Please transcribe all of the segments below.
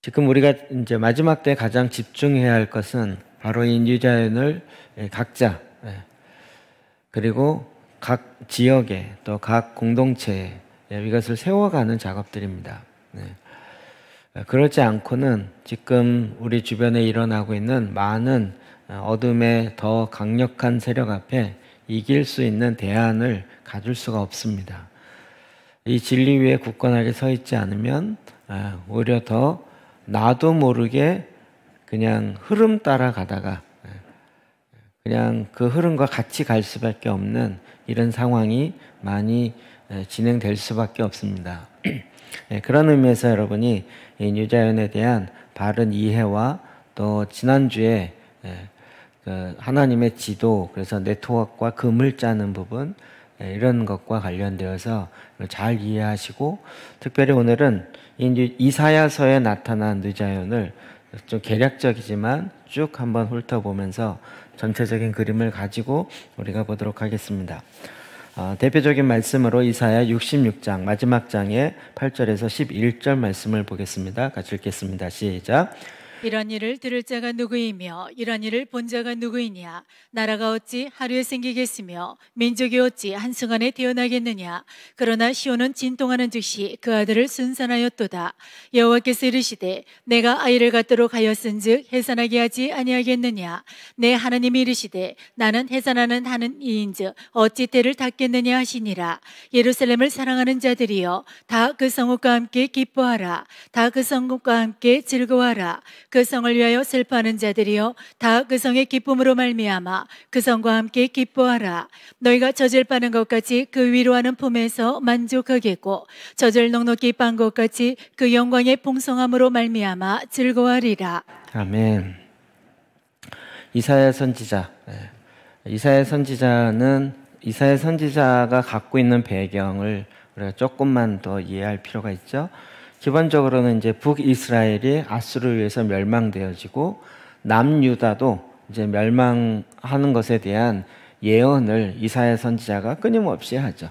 지금 우리가 이제 마지막 때 가장 집중해야 할 것은 바로 이 뉴자연을 각자, 그리고 각 지역에 또 각 공동체에 이것을 세워가는 작업들입니다. 그렇지 않고는 지금 우리 주변에 일어나고 있는 많은 어둠의 더 강력한 세력 앞에 이길 수 있는 대안을 가질 수가 없습니다. 이 진리 위에 굳건하게 서 있지 않으면 오히려 더 나도 모르게 그냥 흐름 따라가다가 그냥 그 흐름과 같이 갈 수밖에 없는 이런 상황이 많이 진행될 수밖에 없습니다. 그런 의미에서 여러분이 이 뉴자연에 대한 바른 이해와 또 지난주에 그 하나님의 지도, 그래서 네트워크와 금을 짜는 부분, 이런 것과 관련되어서 잘 이해하시고, 특별히 오늘은 이사야서에 나타난 뉴자연을 좀 개략적이지만 쭉 한번 훑어보면서 전체적인 그림을 가지고 우리가 보도록 하겠습니다. 대표적인 말씀으로 이사야 66장 마지막 장의 8절에서 11절 말씀을 보겠습니다. 같이 읽겠습니다. 시작. 이런 일을 들을 자가 누구이며 이런 일을 본 자가 누구이냐? 나라가 어찌 하루에 생기겠으며 민족이 어찌 한순간에 태어나겠느냐? 그러나 시온은 진동하는 즉시 그 아들을 순산하였도다. 여호와께서 이르시되 내가 아이를 갖도록 하였은즉 해산하게 하지 아니하겠느냐? 내 하나님이 이르시되 나는 해산하는 하는 이인즉 어찌 때를 닫겠느냐 하시니라. 예루살렘을 사랑하는 자들이여 다 그 성읍과 함께 기뻐하라. 다 그 성읍과 함께 즐거워하라. 그 성을 위하여 슬퍼하는 자들이여 다 그 성의 기쁨으로 말미암아 그 성과 함께 기뻐하라. 너희가 젖을 빠는 것 같이 그 위로하는 품에서 만족하겠고 젖을 넉넉히 빤 것 같이 그 영광의 풍성함으로 말미암아 즐거워하리라. 아멘. 이사야 선지자. 이사야 선지자가 갖고 있는 배경을 우리가 조금만 더 이해할 필요가 있죠. 기본적으로는 이제 북이스라엘이 아수르에 의해서 멸망되어지고 남유다도 이제 멸망하는 것에 대한 예언을 이사야 선지자가 끊임없이 하죠.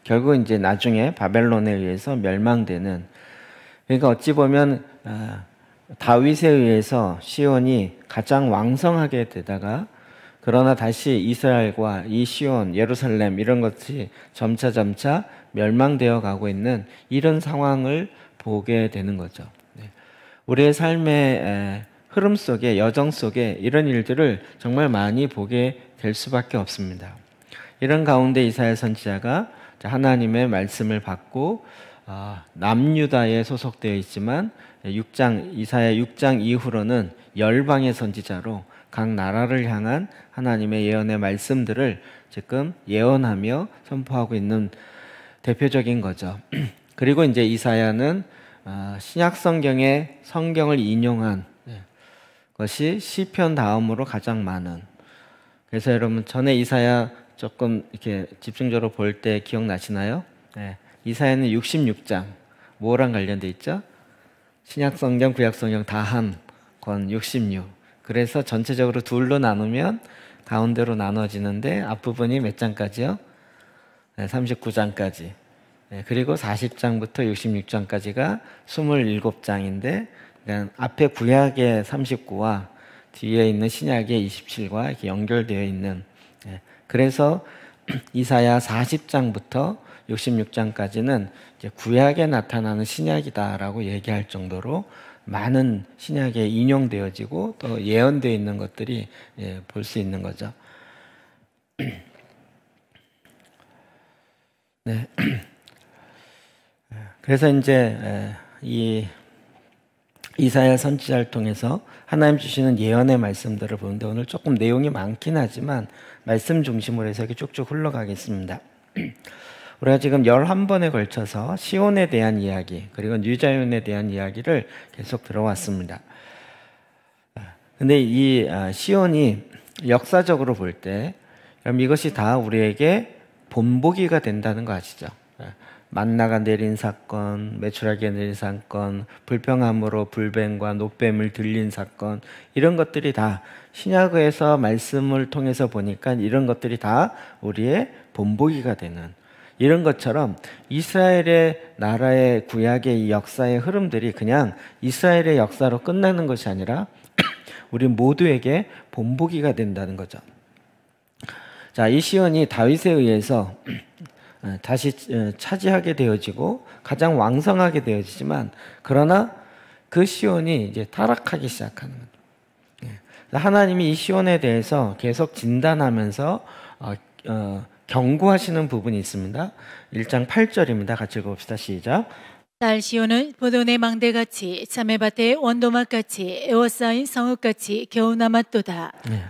결국 이제 나중에 바벨론에 의해서 멸망되는, 그러니까 어찌 보면 다윗에 의해서 시온이 가장 왕성하게 되다가 그러나 다시 이스라엘과 이 시온, 예루살렘 이런 것이 점차 멸망되어 가고 있는 이런 상황을 보게 되는 거죠. 우리의 삶의 흐름 속에, 여정 속에 이런 일들을 정말 많이 보게 될 수밖에 없습니다. 이런 가운데 이사야 선지자가 하나님의 말씀을 받고 남유다에 소속되어 있지만 이사야 6장 이후로는 열방의 선지자로 각 나라를 향한 하나님의 예언의 말씀들을 지금 예언하며 선포하고 있는 대표적인 거죠. 그리고 이제 이사야는 신약 성경의 성경을 인용한 것이 시편 다음으로 가장 많은. 그래서 여러분 전에 이사야 조금 이렇게 집중적으로 볼 때 기억나시나요? 이사야는 66장 뭐랑 관련돼 있죠? 신약 성경, 구약 성경 다 한 권 66. 그래서 전체적으로 둘로 나누면 가운데로 나눠지는데 앞부분이 몇 장까지요? 39장까지. 그리고 40장부터 66장까지가 27장인데 앞에 구약의 39와 뒤에 있는 신약의 27과 이렇게 연결되어 있는, 그래서 이사야 40장부터 66장까지는 이제 구약에 나타나는 신약이다라고 얘기할 정도로 많은 신약에 인용되어지고 또 예언되어 있는 것들이 볼 수 있는 거죠. 네. 그래서 이제 이 이사야 선지자를 통해서 하나님 주시는 예언의 말씀들을 보는데 오늘 조금 내용이 많긴 하지만 말씀 중심으로 해서 이렇게 쭉쭉 흘러가겠습니다. 우리가 지금 11번에 걸쳐서 시온에 대한 이야기 그리고 뉴자연에 대한 이야기를 계속 들어왔습니다. 근데 이 시온이 역사적으로 볼 때 그럼 이것이 다 우리에게 본보기가 된다는 거 아시죠? 만나가 내린 사건, 메추라기가 내린 사건, 불평함으로 불뱀과 노뱀을 들린 사건, 이런 것들이 다 신약에서 말씀을 통해서 보니까 이런 것들이 다 우리의 본보기가 되는, 이런 것처럼 이스라엘의 나라의 구약의 이 역사의 흐름들이 그냥 이스라엘의 역사로 끝나는 것이 아니라 우리 모두에게 본보기가 된다는 거죠. 자, 이 시온이 다윗에 의해서 다시 차지하게 되어지고 가장 왕성하게 되어지지만, 그러나 그 시온이 이제 타락하기 시작하는 거죠. 하나님이 이 시온에 대해서 계속 진단하면서 경고하시는 부분이 있습니다. 1장 8절입니다. 같이 읽어봅시다. 시작. 딸 시온은 포도내 망대같이 자매밭의 원도막같이 에워싸인 성읍같이 겨우 남았도다. 네.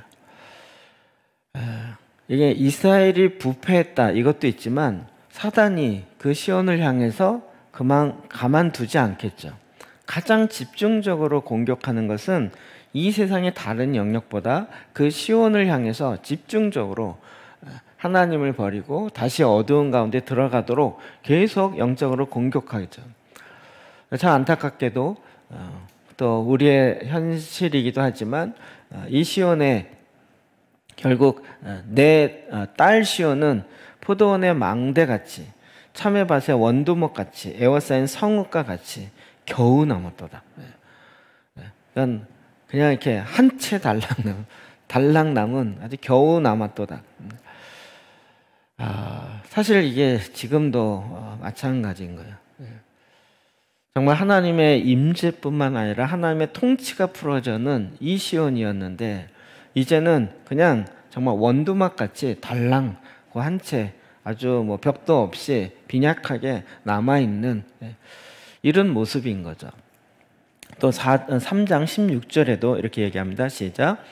이게 이스라엘이 부패했다 이것도 있지만 사단이 그 시온을 향해서 가만두지 않겠죠. 가장 집중적으로 공격하는 것은 이 세상의 다른 영역보다 그 시온을 향해서 집중적으로 하나님을 버리고 다시 어두운 가운데 들어가도록 계속 영적으로 공격하죠. 참 안타깝게도 또 우리의 현실이기도 하지만 이 시온에 결국 내 딸 시온은 포도원의 망대같이 참외밭의 원두목같이 에워싸인 성읍과 같이 겨우 남았도다. 그냥 이렇게 한 채 달랑남은 아주 겨우 남았도다. 사실 이게 지금도 마찬가지인 거예요. 정말 하나님의 임재뿐만 아니라 하나님의 통치가 풀어져는 이 시온이었는데 이제는 그냥 정말 원두막 같이 달랑 한 채 아주 뭐 벽도 없이 빈약하게 남아있는 이런 모습인 거죠. 또 3장 16절에도 이렇게 얘기합니다. 시작.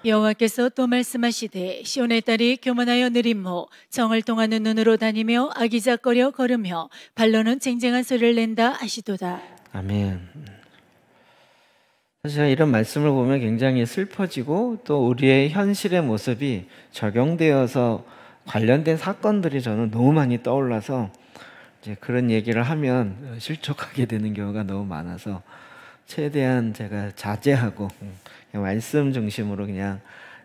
여호와께서 또 말씀하시되 시온의 딸이 교만하여 느림모 정을 통하는 눈으로 다니며 아기작거려 걸으며 발로는 쟁쟁한 소리를 낸다 하시도다. 아멘. 사실 이런 말씀을 보면 굉장히 슬퍼지고 또 우리의 현실의 모습이 적용되어서 관련된 사건들이 저는 너무 많이 떠올라서 이제 그런 얘기를 하면 실족하게 되는 경우가 너무 많아서 최대한 제가 자제하고 그냥 말씀 중심으로 그냥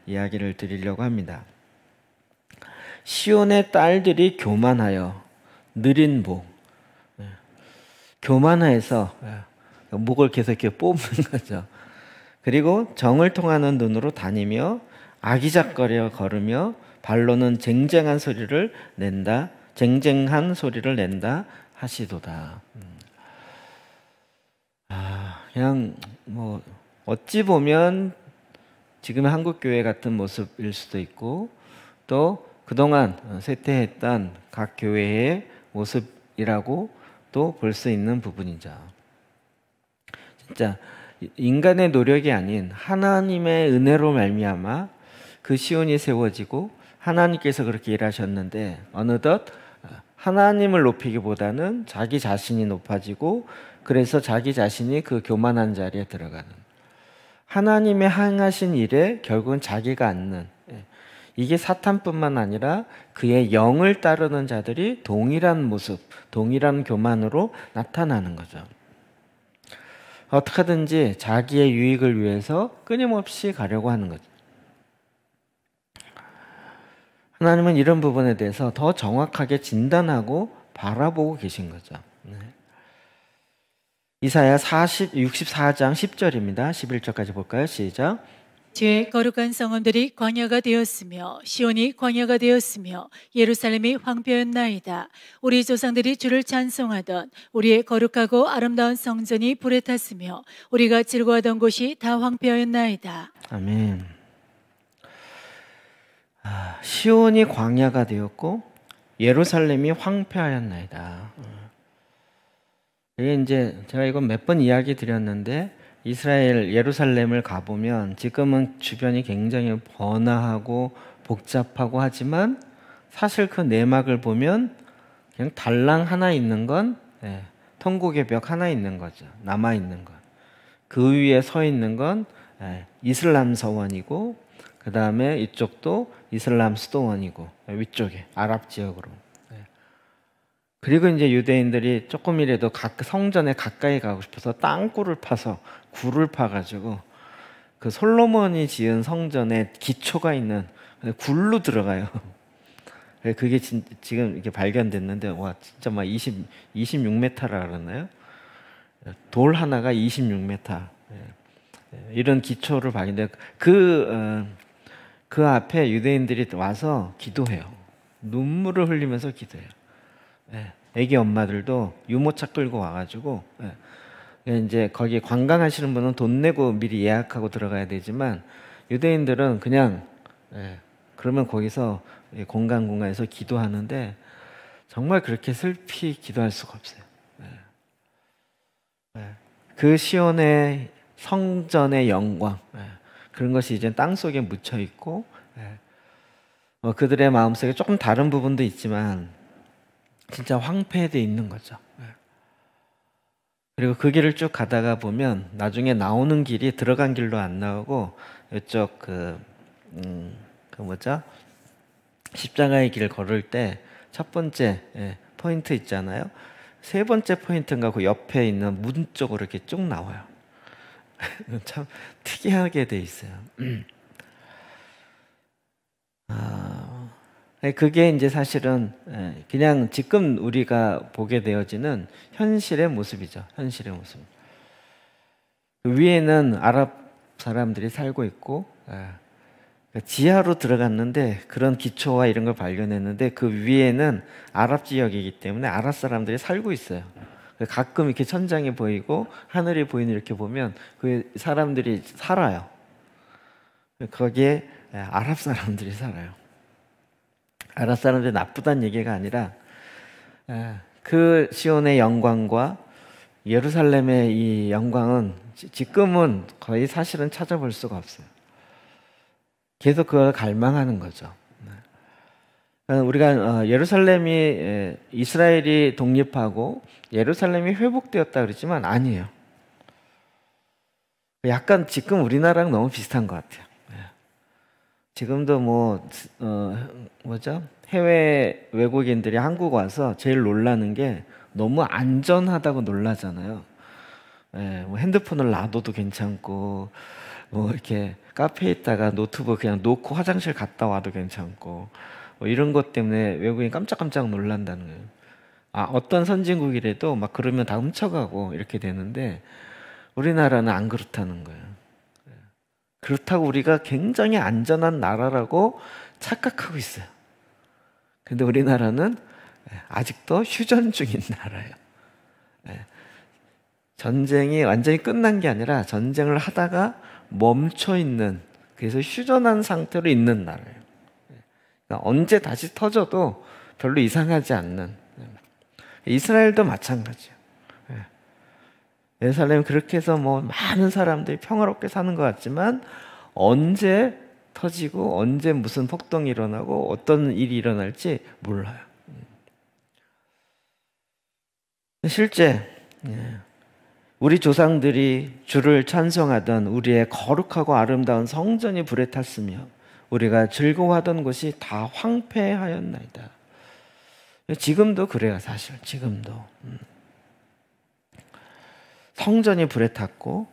이야기를 드리려고 합니다. 시온의 딸들이 교만하여 느린 목, 교만해서 목을 계속 이렇게 뽑는 거죠. 그리고 정을 통하는 눈으로 다니며 아기작거려 걸으며 발로는 쟁쟁한 소리를 낸다 하시도다. 그냥 뭐 어찌 보면 지금의 한국교회 같은 모습일 수도 있고 또 그동안 쇠퇴했던 각 교회의 모습이라고 또 볼 수 있는 부분이죠. 진짜 인간의 노력이 아닌 하나님의 은혜로 말미암아 그 시온이 세워지고 하나님께서 그렇게 일하셨는데 어느덧 하나님을 높이기보다는 자기 자신이 높아지고 그래서 자기 자신이 그 교만한 자리에 들어가는, 하나님의 행하신 일에 결국은 자기가 앉는, 이게 사탄뿐만 아니라 그의 영을 따르는 자들이 동일한 모습, 동일한 교만으로 나타나는 거죠. 어떻게든지 자기의 유익을 위해서 끊임없이 가려고 하는 거죠. 하나님은 이런 부분에 대해서 더 정확하게 진단하고 바라보고 계신 거죠. 이사야 64장 10절입니다. 11절까지 볼까요? 시작. 주의 거룩한 성읍들이 광야가 되었으며 시온이 광야가 되었으며 예루살렘이 황폐였나이다. 우리 조상들이 주를 찬송하던 우리의 거룩하고 아름다운 성전이 불에 탔으며 우리가 즐거워하던 곳이 다 황폐였나이다. 아멘. 시온이 광야가 되었고 예루살렘이 황폐하였나이다. 이게 이제 제가 이건 몇 번 이야기 드렸는데 이스라엘 예루살렘을 가보면 지금은 주변이 굉장히 번화하고 복잡하고 하지만 사실 그 내막을 보면 그냥 달랑 하나 있는 건 통곡의 벽 하나 있는 거죠. 남아 있는 것. 그 위에 서 있는 건 이슬람 서원이고 그 다음에 이쪽도 이슬람 수도원이고 위쪽에 아랍 지역으로. 그리고 이제 유대인들이 조금이라도 성전에 가까이 가고 싶어서 땅굴을 파서 굴을 파가지고 그 솔로몬이 지은 성전에 기초가 있는 굴로 들어가요. 그게 지금 이렇게 발견됐는데 와 진짜 막 26m라 그러나요? 돌 하나가 26m. 이런 기초를 발견돼 그 앞에 유대인들이 와서 기도해요. 눈물을 흘리면서 기도해요. 애기 엄마들도 유모차 끌고 와가지고 이제 거기 관광하시는 분은 돈 내고 미리 예약하고 들어가야 되지만 유대인들은 그냥 그러면 거기서 공간에서 기도하는데 정말 그렇게 슬피 기도할 수가 없어요. 그 시온의 성전의 영광 그런 것이 이제 땅 속에 묻혀 있고 그들의 마음속에 조금 다른 부분도 있지만 진짜 황폐되어 있는 거죠. 그리고 그 길을 쭉 가다가 보면 나중에 나오는 길이 들어간 길로 안 나오고 이쪽 그 뭐죠? 십자가의 길을 걸을 때 첫 번째 포인트 있잖아요. 세 번째 포인트인가 그 옆에 있는 문 쪽으로 이렇게 쭉 나와요. 참 특이하게 돼 있어요. 그게 이제 사실은 그냥 지금 우리가 보게 되어지는 현실의 모습이죠. 현실의 모습. 그 위에는 아랍 사람들이 살고 있고 지하로 들어갔는데 그런 기초와 이런 걸 발견했는데 그 위에는 아랍 지역이기 때문에 아랍 사람들이 살고 있어요. 가끔 이렇게 천장이 보이고 하늘이 보이는 이렇게 보면 그 사람들이 살아요. 거기에 아랍 사람들이 살아요. 아랍 사람들이 나쁘다는 얘기가 아니라 그 시온의 영광과 예루살렘의 이 영광은 지금은 거의 사실은 찾아볼 수가 없어요. 계속 그걸 갈망하는 거죠. 우리가 예루살렘이 이스라엘이 독립하고 예루살렘이 회복되었다 그랬지만 아니에요. 약간 지금 우리나라랑 너무 비슷한 것 같아요. 지금도 뭐죠? 해외 외국인들이 한국 와서 제일 놀라는 게 너무 안전하다고 놀라잖아요. 뭐 핸드폰을 놔둬도 괜찮고 뭐 이렇게 카페에 있다가 노트북 그냥 놓고 화장실 갔다 와도 괜찮고 뭐 이런 것 때문에 외국인 깜짝깜짝 놀란다는 거예요. 어떤 선진국이라도 막 그러면 다 훔쳐가고 이렇게 되는데 우리나라는 안 그렇다는 거예요. 그렇다고 우리가 굉장히 안전한 나라라고 착각하고 있어요. 근데 우리나라는 아직도 휴전 중인 나라예요. 전쟁이 완전히 끝난 게 아니라 전쟁을 하다가 멈춰 있는, 그래서 휴전한 상태로 있는 나라예요. 그러니까 언제 다시 터져도 별로 이상하지 않는. 이스라엘도 마찬가지예요. 예루살렘 그렇게 해서 뭐 많은 사람들이 평화롭게 사는 것 같지만 언제 터지고 언제 무슨 폭동이 일어나고 어떤 일이 일어날지 몰라요. 실제 우리 조상들이 주를 찬송하던 우리의 거룩하고 아름다운 성전이 불에 탔으며 우리가 즐거워하던 곳이 다 황폐하였나이다. 지금도 그래요. 사실 지금도 성전이 불에 탔고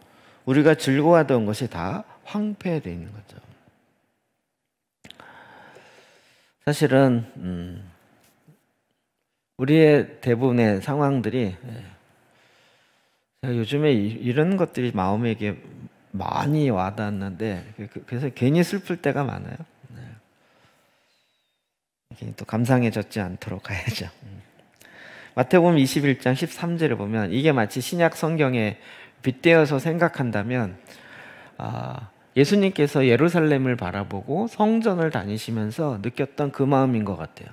우리가 즐거워하던 것이 다 황폐되어 있는 거죠. 사실은 우리의 대부분의 상황들이 요즘에 이런 것들이 마음에 많이 와닿는데 그래서 괜히 슬플 때가 많아요. 또 감상해졌지 않도록 가야죠. 마태복음 21장 13절에 보면 이게 마치 신약 성경에 빗대어서 생각한다면 예수님께서 예루살렘을 바라보고 성전을 다니시면서 느꼈던 그 마음인 것 같아요.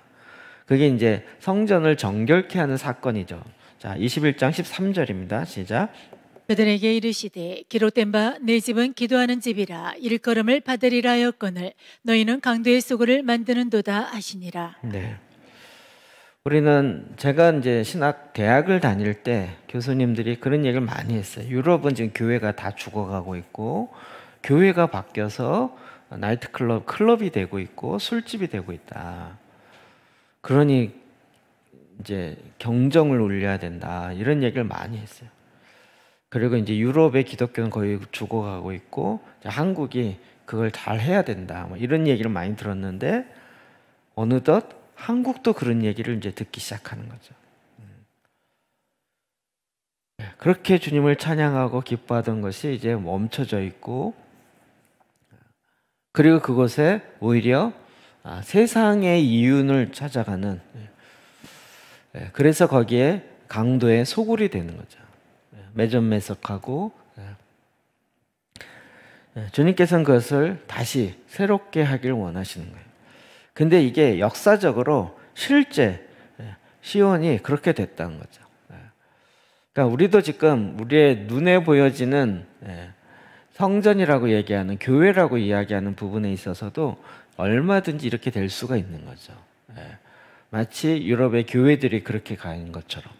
그게 이제 성전을 정결케 하는 사건이죠. 자, 21장 13절입니다. 시작. 그들에게 이르시되 기록된 바 내 집은 기도하는 집이라 일컬음을 받으리라 하였거늘 너희는 강도의 소굴을 만드는도다 하시니라. 네. 제가 이제 신학 대학을 다닐 때 교수님들이 그런 얘기를 많이 했어요. 유럽은 지금 교회가 다 죽어가고 있고 교회가 바뀌어서 나이트클럽, 클럽이 되고 있고 술집이 되고 있다. 그러니 이제 경정을 울려야 된다. 이런 얘기를 많이 했어요. 그리고 이제 유럽의 기독교는 거의 죽어가고 있고 한국이 그걸 잘 해야 된다. 뭐 이런 얘기를 많이 들었는데 어느덧 한국도 그런 얘기를 이제 듣기 시작하는 거죠. 그렇게 주님을 찬양하고 기뻐하던 것이 이제 멈춰져 있고, 그리고 그곳에 오히려 세상의 이윤을 찾아가는, 그래서 거기에 강도의 소굴이 되는 거죠. 매점매석하고, 주님께서는 그것을 다시 새롭게 하길 원하시는 거예요. 근데 이게 역사적으로 실제 시온이 그렇게 됐다는 거죠. 그러니까 우리도 지금 우리의 눈에 보여지는 성전이라고 얘기하는, 교회라고 이야기하는 부분에 있어서도 얼마든지 이렇게 될 수가 있는 거죠. 마치 유럽의 교회들이 그렇게 가는 것처럼.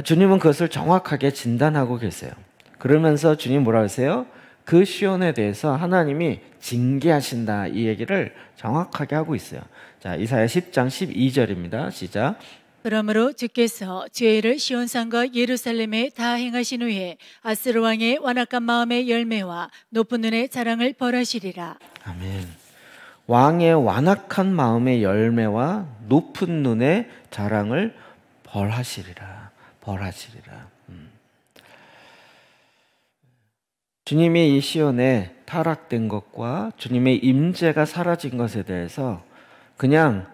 주님은 그것을 정확하게 진단하고 계세요. 그러면서 주님 뭐라 하세요? 그 시온에 대해서 하나님이 징계하신다, 이 얘기를 정확하게 하고 있어요. 자, 이사야 10장 12절입니다. 시작. 그러므로 주께서 죄를 시온산과 예루살렘에 다 행하신 후에 아스르 왕의 완악한 마음의 열매와 높은 눈의 자랑을 벌하시리라. 아멘. 왕의 완악한 마음의 열매와 높은 눈의 자랑을 벌하시리라. 주님이 이 시온에 타락된 것과 주님의 임재가 사라진 것에 대해서 그냥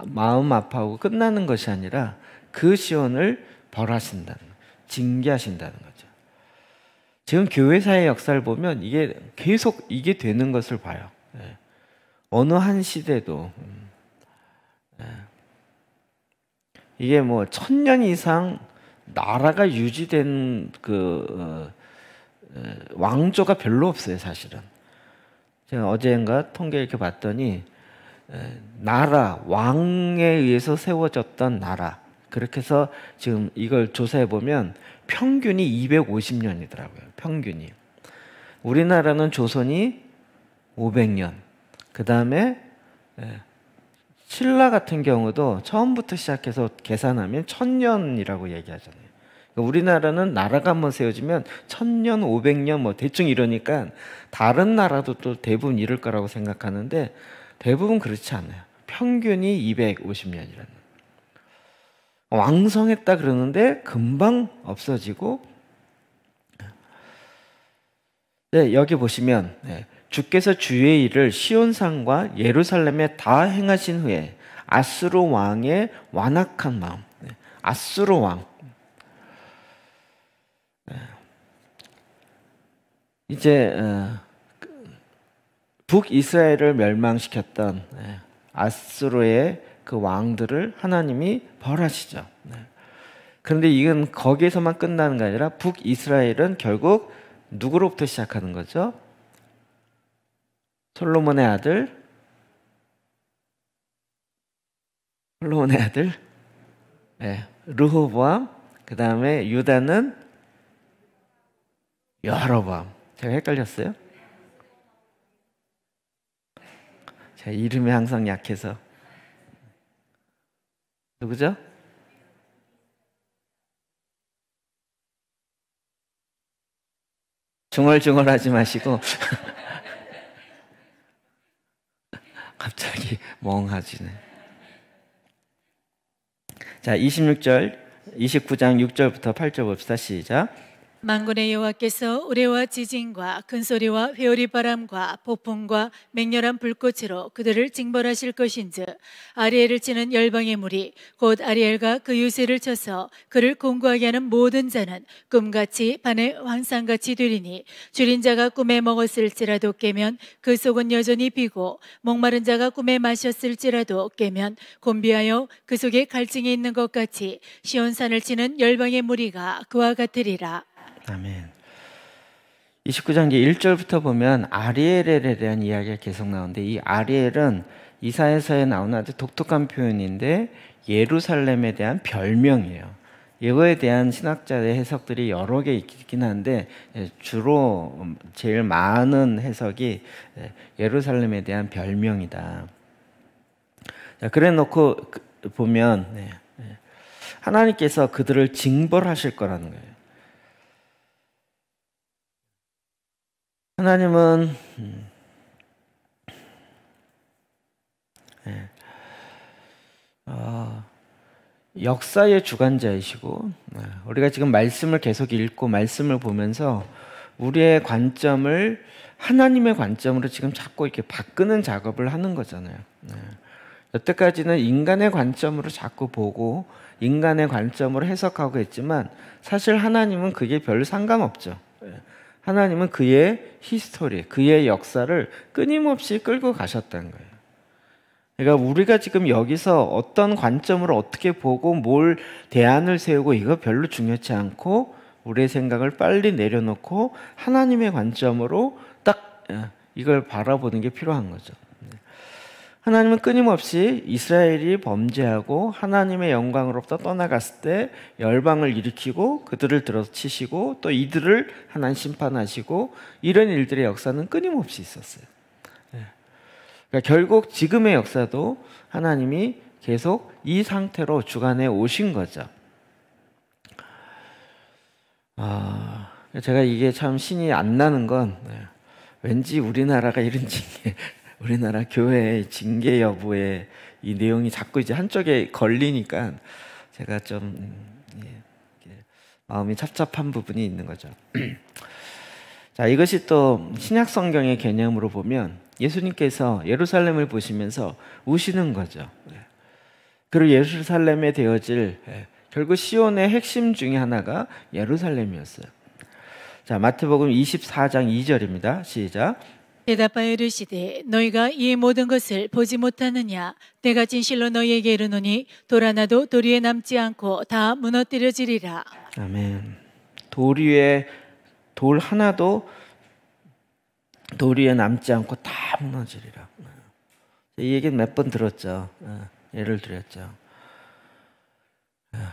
마음 아파하고 끝나는 것이 아니라 그 시온을 벌하신다는, 징계하신다는 거죠. 지금 교회사의 역사를 보면 이게 계속 이게 되는 것을 봐요. 어느 한 시대도 이게 뭐 1000년 이상 나라가 유지된 왕조가 별로 없어요, 사실은. 제가 어제인가 통계 이렇게 봤더니 나라, 왕에 의해서 세워졌던 나라, 그렇게 해서 지금 이걸 조사해 보면 평균이 250년이더라고요. 평균이. 우리나라는 조선이 500년, 그 다음에 신라 같은 경우도 처음부터 시작해서 계산하면 1000년이라고 얘기하잖아요. 우리나라는 나라가 한번 세워지면 1000년, 500년 뭐 대충 이러니까 다른 나라도 또 대부분 이럴 거라고 생각하는데 대부분 그렇지 않아요. 평균이 250년이라는. 왕성했다 그러는데 금방 없어지고. 네, 여기 보시면 주께서 주의 일을 시온산과 예루살렘에 다 행하신 후에 아수르 왕의 완악한 마음, 아수르 왕, 이제 북이스라엘을 멸망시켰던 아수르의 그 왕들을 하나님이 벌하시죠. 그런데 이건 거기에서만 끝나는 게 아니라 북이스라엘은 결국 누구로부터 시작하는 거죠? 솔로몬의 아들 르호보암, 그 다음에 유다는 여로보암. 제가 헷갈렸어요? 제가 이름이 항상 약해서. 누구죠? 중얼중얼하지 마시고 갑자기 멍하지네. 자, 29장 6절부터 8절 봅시다. 시작. 만군의 여호와께서 우레와 지진과 큰소리와 회오리 바람과 폭풍과 맹렬한 불꽃으로 그들을 징벌하실 것인즉 아리엘을 치는 열방의 무리 곧 아리엘과 그 유세를 쳐서 그를 공고하게 하는 모든 자는 꿈같이 밤의 환상같이 되리니 줄인 자가 꿈에 먹었을지라도 깨면 그 속은 여전히 비고 목마른 자가 꿈에 마셨을지라도 깨면 곤비하여 그 속에 갈증이 있는 것 같이 시온산을 치는 열방의 무리가 그와 같으리라. 아멘. 29장 1절부터 보면 아리엘에 대한 이야기가 계속 나오는데, 이 아리엘은 이사야서에 나오는 아주 독특한 표현인데 예루살렘에 대한 별명이에요. 이거에 대한 신학자의 해석들이 여러 개 있긴 한데 주로 제일 많은 해석이 예루살렘에 대한 별명이다. 그래 놓고 보면 하나님께서 그들을 징벌하실 거라는 거예요. 하나님은 역사의 주관자이시고 우리가 지금 말씀을 계속 읽고 말씀을 보면서 우리의 관점을 하나님의 관점으로 지금 자꾸 이렇게 바꾸는 작업을 하는 거잖아요. 여태까지는 인간의 관점으로 자꾸 보고 인간의 관점으로 해석하고 했지만 사실 하나님은 그게 별 상관없죠. 하나님은 그의 히스토리, 그의 역사를 끊임없이 끌고 가셨다는 거예요. 그러니까 우리가 지금 여기서 어떤 관점으로 어떻게 보고 뭘 대안을 세우고 이거 별로 중요치 않고 우리의 생각을 빨리 내려놓고 하나님의 관점으로 딱 이걸 바라보는 게 필요한 거죠. 하나님은 끊임없이 이스라엘이 범죄하고 하나님의 영광으로부터 떠나갔을 때 열방을 일으키고 그들을 들어치시고 또 이들을 하나님 심판하시고 이런 일들의 역사는 끊임없이 있었어요. 그러니까 결국 지금의 역사도 하나님이 계속 이 상태로 주관해 오신 거죠. 제가 이게 참 신이 안 나는 건 왠지 우리나라가 이런 징계, 우리나라 교회의 징계 여부에 이 내용이 자꾸 이제 한쪽에 걸리니까 제가 좀 마음이 찹찹한 부분이 있는 거죠. 자, 이것이 또 신약 성경의 개념으로 보면 예수님께서 예루살렘을 보시면서 우시는 거죠. 그리고 예루살렘에 되어질 결국 시온의 핵심 중에 하나가 예루살렘이었어요. 자, 마태복음 24장 2절입니다. 시작. 대답하여 이르시되 너희가 이 모든 것을 보지 못하느냐 내가 진실로 너희에게 이르노니 돌 하나도 돌 위에 남지 않고 다 무너뜨려지리라. 아멘. 돌 위에 돌 하나도 돌 위에 남지 않고 다 무너지리라. 이 얘기는 몇 번 들었죠. 예를 들었죠.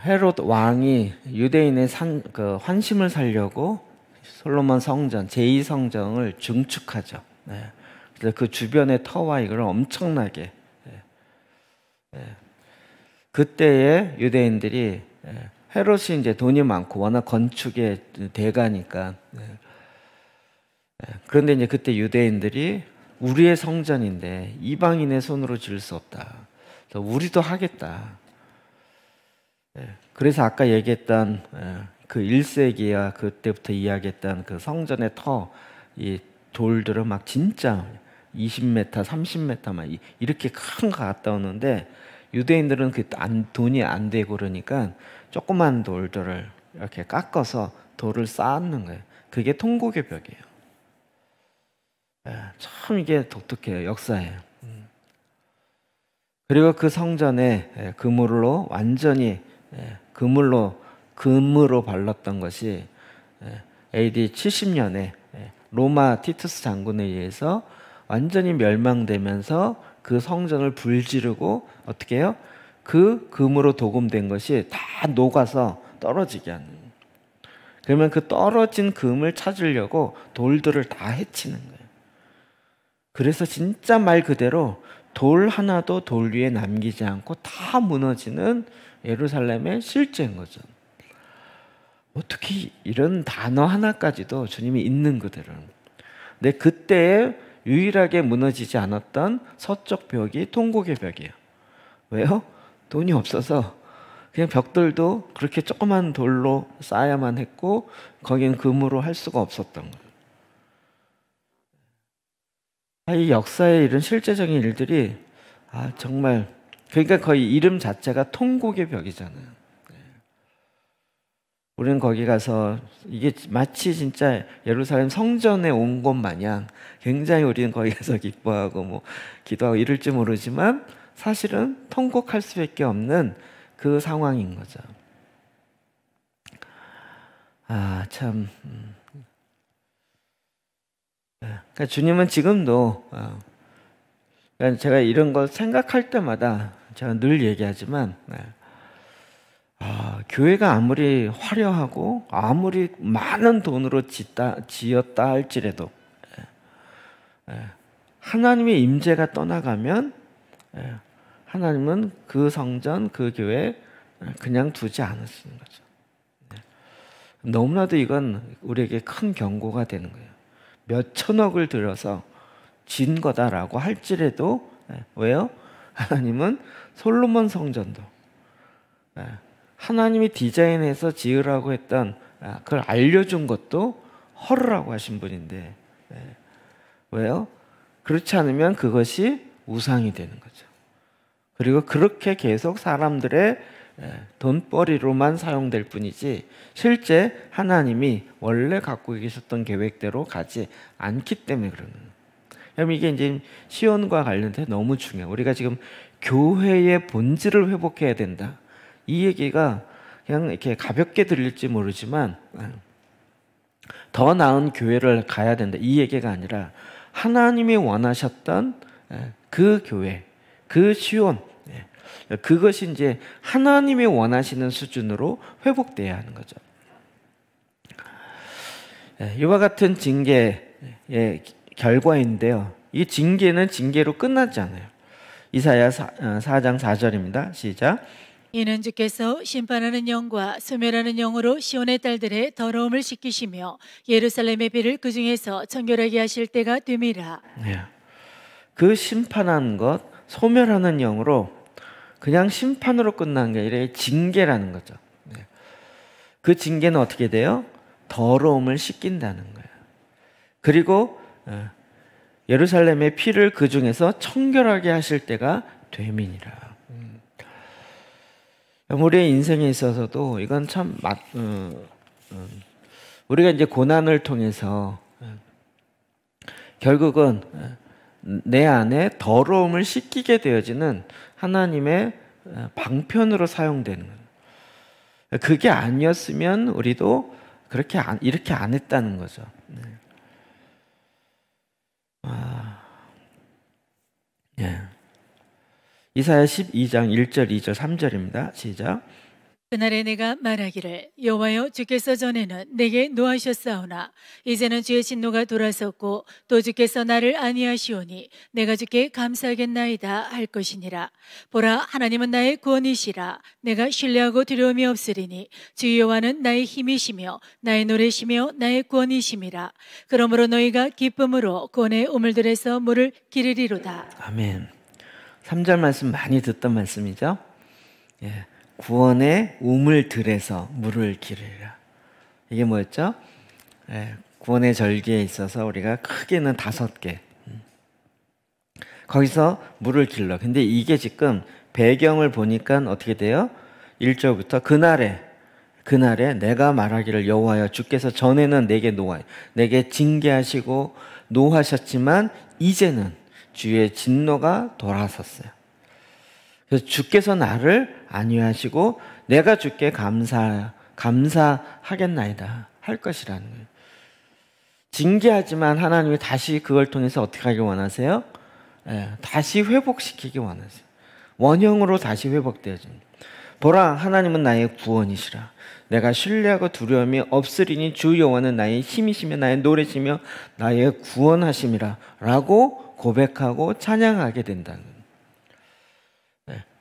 헤롯 왕이 유대인의 환심을 살려고 솔로몬 성전, 제2성전을 증축하죠. 그래서 그 주변의 터와 이걸 엄청나게 그때의 유대인들이 헤롯이 이제 돈이 많고 워낙 건축의 대가니까 그런데 이제 그때 유대인들이 우리의 성전인데 이방인의 손으로 지을 수 없다. 그래서 우리도 하겠다. 그래서 아까 얘기했던 그 1세기야 그때부터 이야기했던 그 성전의 터, 이 돌들을 막 진짜 20m, 30m 막 이렇게 큰 거 갖다 오는데 유대인들은 그 돈이 안 되고 그러니까 조그만 돌들을 이렇게 깎아서 돌을 쌓는 거예요. 그게 통곡의 벽이에요. 참 이게 독특해요. 역사예요. 그리고 그 성전에 그물로 완전히 금으로 발랐던 것이 AD 70년에 로마 티투스 장군에 의해서 완전히 멸망되면서 그 성전을 불지르고 어떻게 해요? 그 금으로 도금된 것이 다 녹아서 떨어지게 하는. 그러면 그 떨어진 금을 찾으려고 돌들을 다 해치는 거예요. 그래서 진짜 말 그대로 돌 하나도 돌 위에 남기지 않고 다 무너지는 예루살렘의 실제인 거죠. 어떻게 이런 단어 하나까지도 주님이 있는 그대로. 근데 그때에 유일하게 무너지지 않았던 서쪽 벽이 통곡의 벽이에요. 왜요? 돈이 없어서 그냥 벽돌도 그렇게 조그만 돌로 쌓아야만 했고 거기는 금으로 할 수가 없었던 거예요. 이 역사의 이런 실제적인 일들이 정말 그러니까 거의 이름 자체가 통곡의 벽이잖아요. 우리는 거기 가서 이게 마치 진짜 예루살렘 성전에 온 것 마냥 굉장히 우리는 거기 가서 기뻐하고 뭐 기도하고 이럴지 모르지만 사실은 통곡할 수밖에 없는 그 상황인 거죠. 참. 그러니까 주님은 지금도 그러니까 제가 이런 걸 생각할 때마다 제가 늘 얘기하지만 교회가 아무리 화려하고 아무리 많은 돈으로 지었다 할지라도 하나님의 임재가 떠나가면 하나님은 그 성전, 그 교회 그냥 두지 않으시는 거죠. 너무나도 이건 우리에게 큰 경고가 되는 거예요. 몇 천억을 들여서 진 거다라고 할지라도 왜요? 하나님은 솔로몬 성전도 하나님이 디자인해서 지으라고 했던 그걸 알려준 것도 헐으라고 하신 분인데 왜요? 그렇지 않으면 그것이 우상이 되는 거죠. 그리고 그렇게 계속 사람들의 돈벌이로만 사용될 뿐이지 실제 하나님이 원래 갖고 계셨던 계획대로 가지 않기 때문에 그러는 거예요. 그럼 이게 이제 시온과 관련돼 너무 중요해요. 우리가 지금 교회의 본질을 회복해야 된다. 이 얘기가 그냥 이렇게 가볍게 들릴지 모르지만 더 나은 교회를 가야 된다. 이 얘기가 아니라 하나님이 원하셨던 그 교회, 그 시온, 그것이 이제 하나님이 원하시는 수준으로 회복돼야 하는 거죠. 이와 같은 징계의 결과인데요. 이 징계는 징계로 끝나지 않아요. 이사야 4장 4절입니다. 시작. 이는 주께서 심판하는 영과 소멸하는 영으로 시온의 딸들의 더러움을 씻기시며 예루살렘의 비를 그 중에서 청결하게 하실 때가 됨이라. 그 심판하는 것, 소멸하는 영으로 그냥 심판으로 끝나는 게 아니라 징계라는 거죠. 그 징계는 어떻게 돼요? 더러움을 씻긴다는 거예요. 그리고 예루살렘의 피를 그 중에서 청결하게 하실 때가 됨이니라. 우리의 인생에 있어서도 이건 참 우리가 이제 고난을 통해서 결국은 내 안에 더러움을 씻기게 되어지는 하나님의 방편으로 사용되는 거예요. 그게 아니었으면 우리도 이렇게 안 했다는 거죠. 이사야 12장 1절, 2절, 3절입니다. 시작. 그날에 내가 말하기를 여호와여 주께서 전에는 내게 노하셨사오나 이제는 주의 진노가 돌아섰고 또 주께서 나를 아니하시오니 내가 주께 감사하겠나이다 할 것이니라. 보라 하나님은 나의 구원이시라. 내가 신뢰하고 두려움이 없으리니 주 여호와는 나의 힘이시며 나의 노래시며 나의 구원이심이라. 그러므로 너희가 기쁨으로 구원의 우물들에서 물을 기르리로다. 아멘. 3절 말씀 많이 듣던 말씀이죠. 구원의 우물들에서 물을 기르리라. 이게 뭐였죠? 구원의 절기에 있어서 우리가 크게는 5개. 거기서 물을 길러. 근데 이게 지금 배경을 보니까 어떻게 돼요? 1절부터 그날에 내가 말하기를 여호와여 주께서 전에는 내게 징계하시고 노하셨지만 이제는 주의 진노가 돌아섰어요. 그래서 주께서 나를 안위하시고 내가 주께 감사하겠나이다 할 것이라는 거예요. 징계하지만 하나님이 다시 그걸 통해서 어떻게 하길 원하세요? 다시 회복시키기 원하세요. 원형으로 다시 회복되어집니다. 보라 하나님은 나의 구원이시라. 내가 신뢰하고 두려움이 없으리니 주 여호와는 나의 힘이시며 나의 노래시며 나의 구원하심이라 라고 고백하고 찬양하게 된다는 거예요.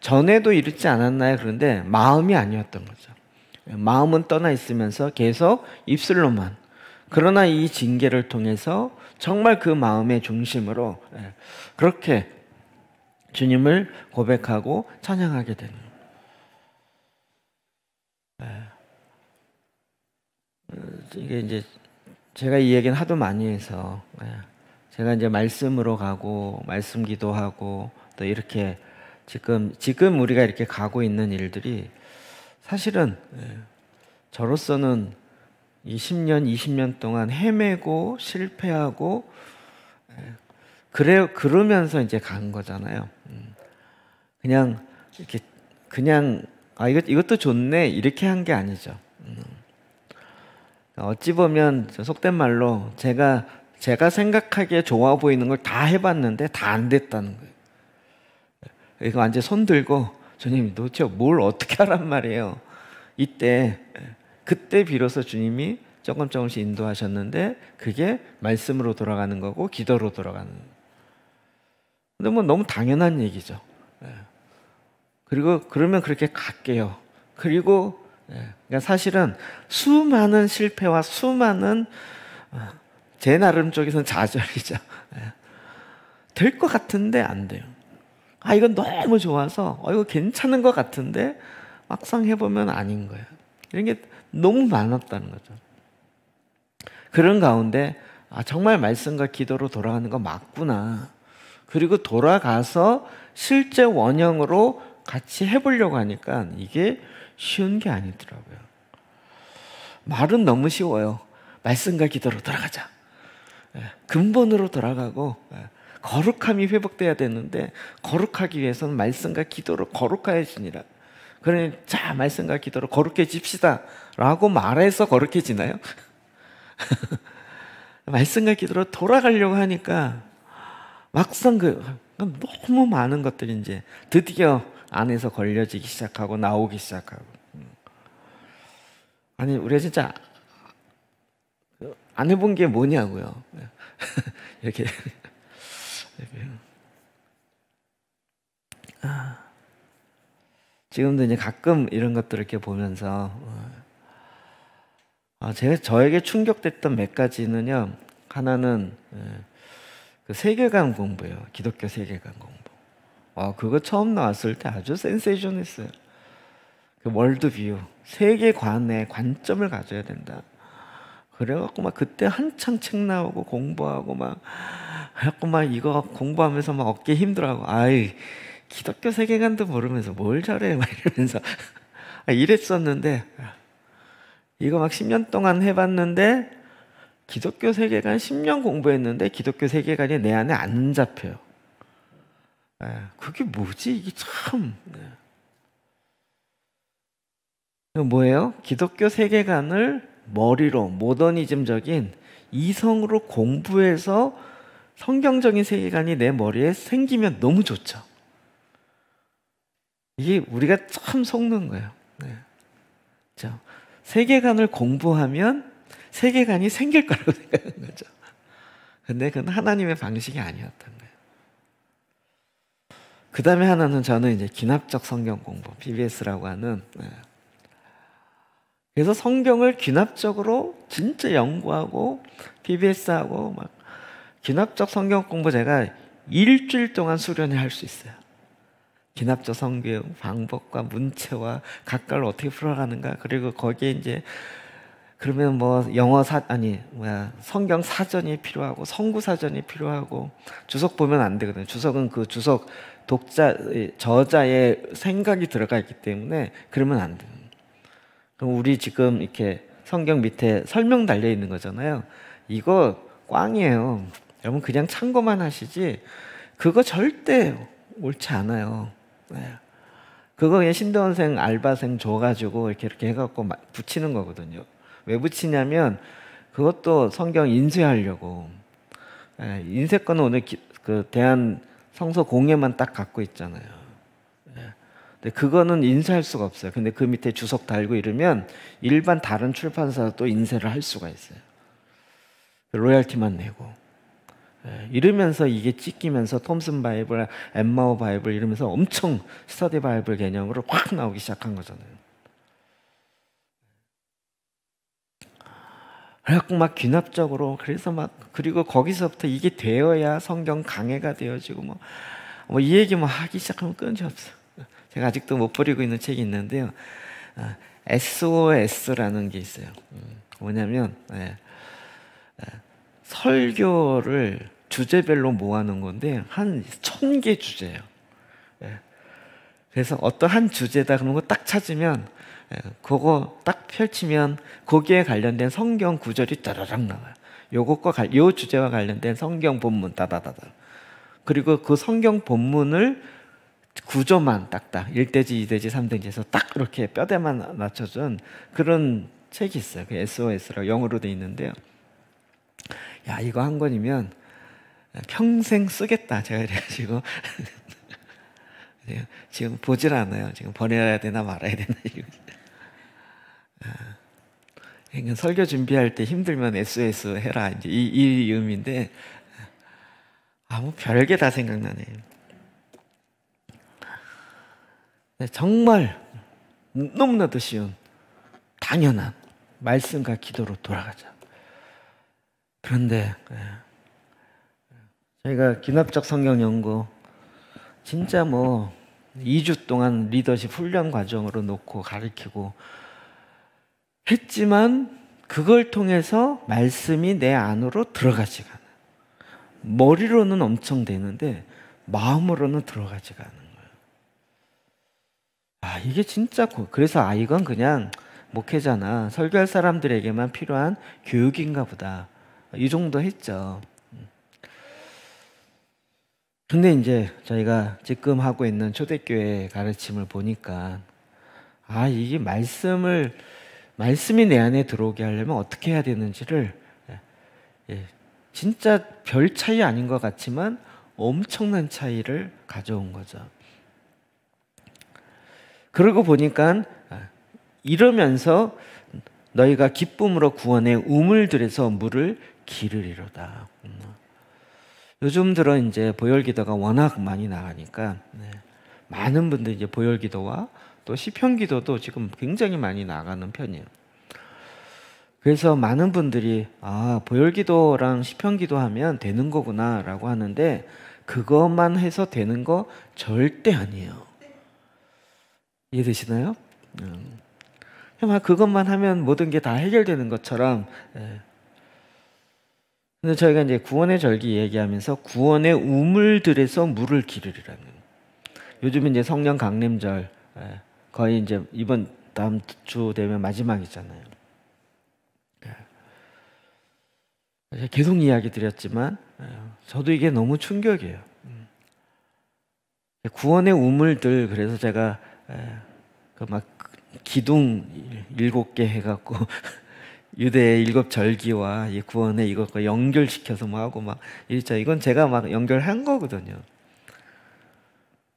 전에도 이렇지 않았나요? 그런데 마음이 아니었던 거죠. 마음은 떠나 있으면서 계속 입술로만. 그러나 이 징계를 통해서 정말 그 마음의 중심으로 그렇게 주님을 고백하고 찬양하게 되는 거예요. 이게 이제 제가 이 얘기는 하도 많이 해서 제가 이제 말씀으로 가고 말씀 기도하고 또 이렇게 지금 우리가 이렇게 가고 있는 일들이 사실은 저로서는 이 10년, 20년 동안 헤매고 실패하고 그러면서 이제 간 거잖아요. 그냥 이렇게 이것도 좋네 이렇게 한 게 아니죠. 어찌 보면 속된 말로 제가 생각하기에 좋아 보이는 걸 다 해봤는데 다 안 됐다는 거예요. 이거 완전 손 들고 주님 도대체 뭘 어떻게 하란 말이에요. 그때 비로소 주님이 조금씩 인도하셨는데 그게 말씀으로 돌아가는 거고 기도로 돌아가는 거예요. 근데 뭐 너무 당연한 얘기죠. 그리고 그러면 그렇게 갈게요. 그리고 그러니까 사실은 수많은 실패와 수많은 제 나름 쪽에서는 좌절이죠. 될 것 같은데 안 돼요. 이건 너무 좋아서 이거 괜찮은 것 같은데 막상 해보면 아닌 거예요. 이런 게 너무 많았다는 거죠. 그런 가운데 정말 말씀과 기도로 돌아가는 거 맞구나. 그리고 돌아가서 실제 원형으로 같이 해보려고 하니까 이게 쉬운 게 아니더라고요. 말은 너무 쉬워요. 말씀과 기도로 돌아가자. 근본으로 돌아가고 거룩함이 회복돼야 되는데 거룩하기 위해서는 말씀과 기도로 거룩하여지니라. 그러니 자 말씀과 기도로 거룩해집시다 라고 말해서 거룩해지나요? 말씀과 기도로 돌아가려고 하니까 막상 너무 많은 것들이 이제 드디어 안에서 걸려지기 시작하고 나오기 시작하고. 아니 우리가 진짜 안 해본 게 뭐냐고요. 이렇게 지금도 이제 가끔 이런 것들을 이렇게 보면서 저에게 충격됐던 몇 가지는요. 하나는 그 세계관 공부예요. 기독교 세계관 공부. 그거 처음 나왔을 때 아주 센세이션했어요. 그 월드뷰, 세계관에 관점을 가져야 된다. 그래갖고 막 그때 한창 책 나오고 공부하고 그래갖고 이거 공부하면서 막 어깨 힘들어하고 기독교 세계관도 모르면서 뭘 잘해 막 이러면서 이랬었는데 이거 막 10년 동안 해봤는데 기독교 세계관 10년 공부했는데 기독교 세계관이 내 안에 안 잡혀요. 그게 뭐지? 이게 참 뭐예요? 기독교 세계관을 머리로 모더니즘적인 이성으로 공부해서 성경적인 세계관이 내 머리에 생기면 너무 좋죠. 이게 우리가 참 속는 거예요. 세계관을 공부하면 세계관이 생길 거라고 생각하는 거죠. 근데 그건 하나님의 방식이 아니었던 거예요. 그 다음에 하나는 저는 이제 기납적 성경 공부, BBS라고 하는. 그래서 성경을 기납적으로 진짜 연구하고 BBS하고 기납적 성경 공부 제가 일주일 동안 수련회 할 수 있어요. 기납적 성경 방법과 문체와 각각을 어떻게 풀어가는가. 그리고 거기에 이제 그러면 성경 사전이 필요하고 성구 사전이 필요하고 주석 보면 안 되거든요. 주석은 그 주석 저자의 생각이 들어가 있기 때문에 그러면 안 돼요. 그럼 우리 지금 이렇게 성경 밑에 설명 달려 있는 거잖아요. 이거 꽝이에요. 여러분 그냥 참고만 하시지 그거 절대 옳지 않아요. 그거 그냥 신도원생 알바생 줘가지고 이렇게 해갖고 붙이는 거거든요. 왜 붙이냐면 그것도 성경 인쇄하려고. 인쇄권은 오늘 그 대한 성서 공예만 딱 갖고 있잖아요. 근데 그거는 인쇄할 수가 없어요. 근데 그 밑에 주석 달고 이러면 일반 다른 출판사도 인쇄를 할 수가 있어요. 로열티만 내고. 이러면서 이게 찍히면서 톰슨 바이블, 엠마오 바이블 이러면서 엄청 스터디 바이블 개념으로 확 나오기 시작한 거잖아요. 그래갖고 귀납적으로 그래서 그리고 거기서부터 이게 되어야 성경 강해가 되어지고 이 얘기 하기 시작하면 끊임이 없어. 제가 아직도 못 버리고 있는 책이 있는데요. SOS라는 게 있어요. 뭐냐면 설교를 주제별로 모아놓은 건데 한 1000개 주제예요. 그래서 어떤 한 주제다 그런 거 딱 찾으면 그거 딱 펼치면 거기에 관련된 성경 구절이 따라락 나와요. 요 주제와 관련된 성경 본문 따다다다. 그리고 그 성경 본문을 구조만 딱딱 1대지, 2대지, 3대지 해서 딱 이렇게 뼈대만 맞춰준 그런 책이 있어요. 그 SOS라고 영어로 돼 있는데요. 야, 이거 한 권이면 평생 쓰겠다. 제가 그래가지고 지금 보질 않아요. 지금 버려야 되나 말아야 되나. 그러니까 설교 준비할 때 힘들면 SOS 해라. 이제 이 의미인데 별게 다 생각나네요. 정말 너무나도 쉬운 당연한 말씀과 기도로 돌아가자. 그런데 저희가 기납적 성경 연구 진짜 뭐 2주 동안 리더십 훈련 과정으로 놓고 가르치고 했지만 그걸 통해서 말씀이 내 안으로 들어가지가 않아요. 머리로는 엄청 되는데 마음으로는 들어가지가 않은 거예요. 아, 이게 진짜 그래서 이건 그냥 목회자나 설교할 사람들에게만 필요한 교육인가 보다. 이 정도 했죠. 근데 이제 저희가 지금 하고 있는 초대교회 가르침을 보니까 이게 말씀이 내 안에 들어오게 하려면 어떻게 해야 되는지를 진짜 별 차이 아닌 것 같지만 엄청난 차이를 가져온 거죠. 그러고 보니까 이러면서 너희가 기쁨으로 구원의 우물들에서 물을 기르리로다. 요즘 들어 이제 보혈기도가 워낙 많이 나가니까 많은 분들이 이제 보혈기도와 또 시편기도도 지금 굉장히 많이 나가는 편이에요. 그래서 많은 분들이 보혈기도랑 시편기도 하면 되는 거구나라고 하는데 그것만 해서 되는 거 절대 아니에요. 이해되시나요? 그냥 그것만 하면 모든 게 다 해결되는 것처럼. 근데 저희가 이제 구원의 절기 얘기하면서 구원의 우물들에서 물을 기르리라는. 요즘은 이제 성령 강림절 거의 이제 다음 주 되면 마지막이잖아요. 계속 이야기 드렸지만 저도 이게 너무 충격이에요. 구원의 우물들, 그래서 제가 막 기둥 7개 해갖고 유대의 7절기와 이 구원의 이것과 연결시켜서 뭐 하고 막 이랬죠. 이건 제가 막 연결한 거거든요.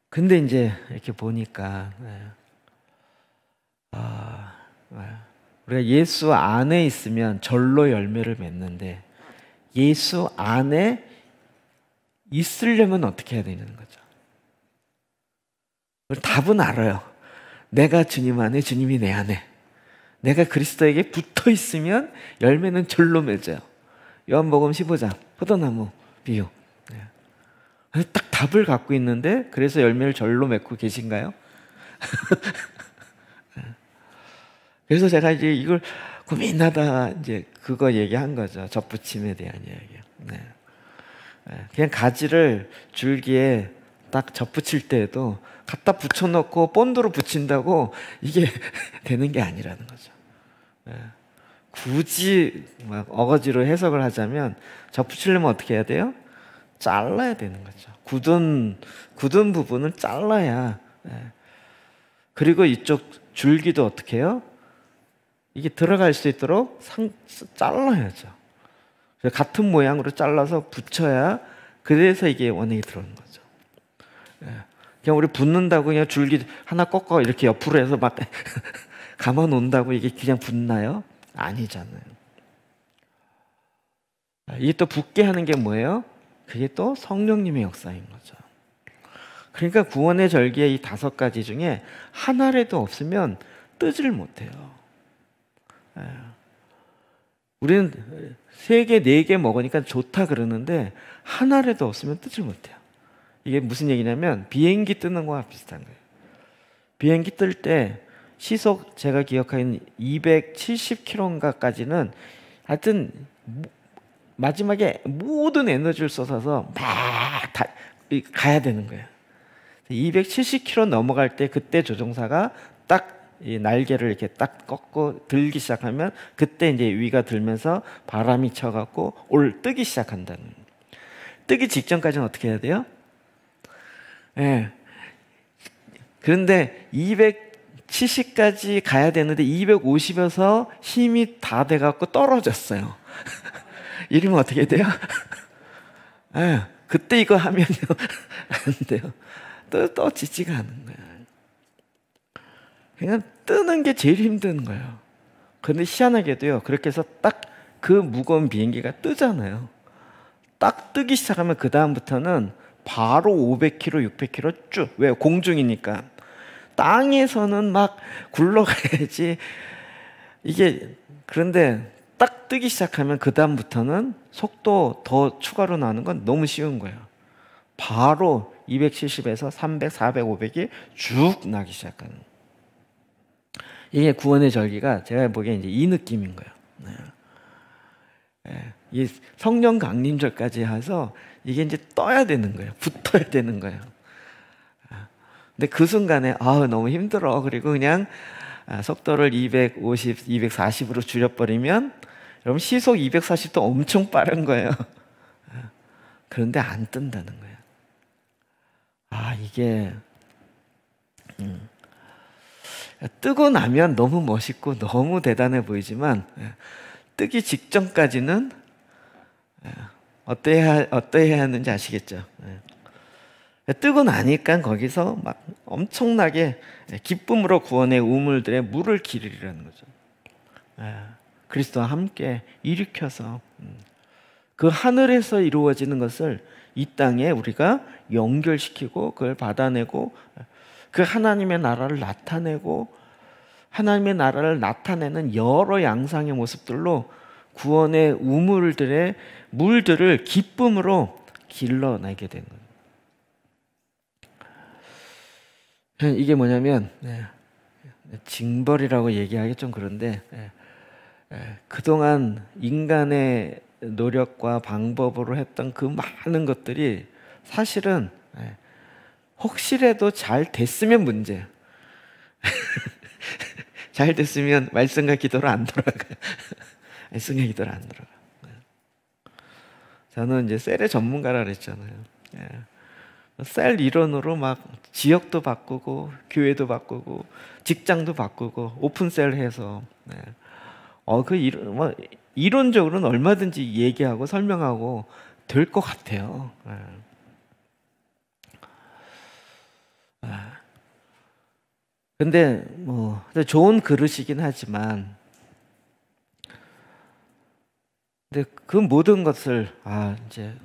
근데 이제 이렇게 보니까 우리가 예수 안에 있으면 절로 열매를 맺는데 예수 안에 있으려면 어떻게 해야 되는 거죠? 답은 알아요. 내가 주님 안에, 주님이 내 안에. 내가 그리스도에게 붙어 있으면 열매는 절로 맺어요. 요한복음 15장 포도나무 비유. 딱 답을 갖고 있는데 그래서 열매를 절로 맺고 계신가요? 그래서 제가 이제 이걸 고민하다 이제 그거 얘기한 거죠. 접붙임에 대한 이야기. 그냥 가지를 줄기에 딱 접붙일 때에도 갖다 붙여놓고 본드로 붙인다고 이게 되는 게 아니라는 거죠. 굳이 막 어거지로 해석을 하자면 접붙이려면 어떻게 해야 돼요? 잘라야 되는 거죠. 굳은 부분을 잘라야. 그리고 이쪽 줄기도 어떻게 해요? 이게 들어갈 수 있도록 잘라야죠. 같은 모양으로 잘라서 붙여야 그래서 이게 원액이 들어오는 거죠. 그냥 우리 붙는다고 그냥 줄기 하나 꺾어 이렇게 옆으로 해서 막 감아 놓는다고 이게 그냥 붙나요? 아니잖아요. 이게 또 붙게 하는 게 뭐예요? 그게 또 성령님의 역사인 거죠. 그러니까 구원의 절기의 이 5가지 중에 하나라도 없으면 뜨질 못해요. 우리는 3개, 4개 먹으니까 좋다 그러는데 하나라도 없으면 뜨질 못해요. 이게 무슨 얘기냐면 비행기 뜨는 거와 비슷한 거예요. 비행기 뜰 때 시속 제가 기억하는 270km까지는 하여튼 마지막에 모든 에너지를 쏟아서 막 가야 되는 거예요. 270km 넘어갈 때 그때 조종사가 딱 이 날개를 이렇게 딱 꺾고 들기 시작하면 그때 이제 위가 들면서 바람이 쳐갖고 뜨기 시작한다는. 뜨기 직전까지는 어떻게 해야 돼요? 그런데 270까지 가야 되는데 250에서 힘이 다 돼갖고 떨어졌어요. 이러면 어떻게 돼요? 그때 이거 하면요 안 돼요. 떠지지가 않은 거예요. 그냥 뜨는 게 제일 힘든 거예요. 그런데 희한하게도요, 그렇게 해서 딱 그 무거운 비행기가 뜨잖아요. 딱 뜨기 시작하면 그 다음부터는 바로 500km, 600km 쭉. 왜? 공중이니까. 땅에서는 막 굴러가야지. 그런데 딱 뜨기 시작하면 그 다음부터는 속도 더 추가로 나는 건 너무 쉬운 거예요. 바로 270에서 300, 400, 500이 쭉 나기 시작하는. 이게 구원의 절기가 제가 보기엔 이제 이 느낌인 거예요. 네. 네. 이 성령 강림절까지 해서 이게 이제 떠야 되는 거예요. 붙어야 되는 거예요. 근데 그 순간에 너무 힘들어. 그리고 그냥 속도를 250, 240으로 줄여버리면 여러분 시속 240도 엄청 빠른 거예요. 그런데 안 뜬다는 거예요. 이게 뜨고 나면 너무 멋있고 너무 대단해 보이지만 뜨기 직전까지는 어떠해야 하는지 아시겠죠? 뜨고 나니까 거기서 막 엄청나게 기쁨으로 구원의 우물들에 물을 기르리라는 거죠. 그리스도와 함께 일으켜서 그 하늘에서 이루어지는 것을 이 땅에 우리가 연결시키고 그걸 받아내고 그 하나님의 나라를 나타내고 하나님의 나라를 나타내는 여러 양상의 모습들로 구원의 우물들의 물들을 기쁨으로 길러내게 되는 거예요. 이게 뭐냐면 징벌이라고 얘기하기 좀 그런데 그동안 인간의 노력과 방법으로 했던 그 많은 것들이 사실은 혹시라도 잘 됐으면 문제예요. 잘 됐으면 말씀과 기도로 안 돌아가요. 말씀과 기도로 안 돌아가요. 저는 이제 셀의 전문가라 그랬잖아요. 셀 이론으로 막 지역도 바꾸고 교회도 바꾸고 직장도 바꾸고 오픈셀 해서 이론적으로는 얼마든지 얘기하고 설명하고 될 것 같아요. 근데 좋은 그릇이긴 하지만 근데 그 모든 것을 이제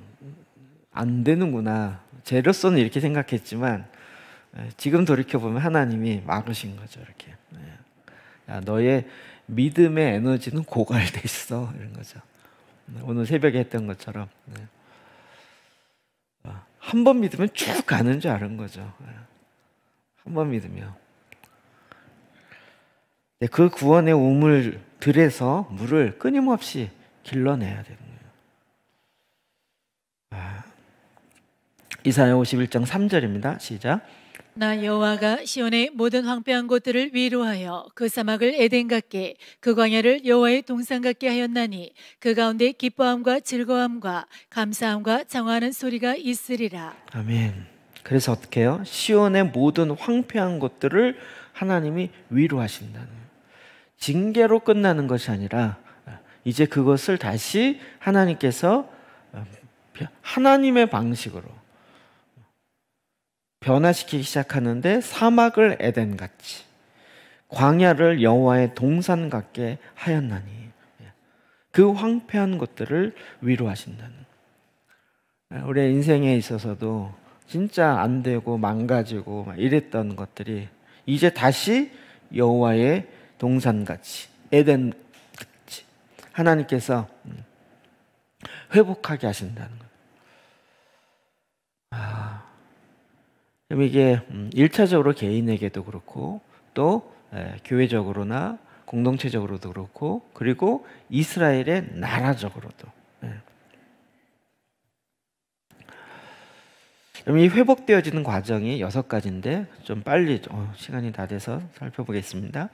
안 되는구나. 제로서는 이렇게 생각했지만 지금 돌이켜보면 하나님이 막으신 거죠. 이렇게 너의 믿음의 에너지는 고갈돼 있어 이런 거죠. 오늘 새벽에 했던 것처럼 한 번 믿으면 쭉 가는 줄 아는 거죠. 한 번 믿으면 그 구원의 우물들에서 물을 끊임없이 길러내야 되는 거예요. 이사야 51장 3절입니다. 시작. 나 여호와가 시온의 모든 황폐한 곳들을 위로하여 그 사막을 에덴 같게 그 광야를 여호와의 동산 같게 하였나니 그 가운데 기뻐함과 즐거움과 감사함과 장화하는 소리가 있으리라. 아멘. 그래서 어떻게 해요? 시온의 모든 황폐한 곳들을 하나님이 위로하신다는 거예요. 징계로 끝나는 것이 아니라 이제 그것을 다시 하나님께서 하나님의 방식으로 변화시키기 시작하는데 사막을 에덴같이 광야를 여호와의 동산 같게 하였나니 그 황폐한 것들을 위로하신다는. 우리의 인생에 있어서도 진짜 안 되고 망가지고 막 이랬던 것들이 이제 다시 여호와의 동산같이 에덴같이 하나님께서 회복하게 하신다는 거예요. 그럼 이게 1차적으로 개인에게도 그렇고 또 교회적으로나 공동체적으로도 그렇고 그리고 이스라엘의 나라적으로도. 그럼 이 회복되어지는 과정이 6가지인데 좀 빨리 시간이 다 돼서 살펴보겠습니다.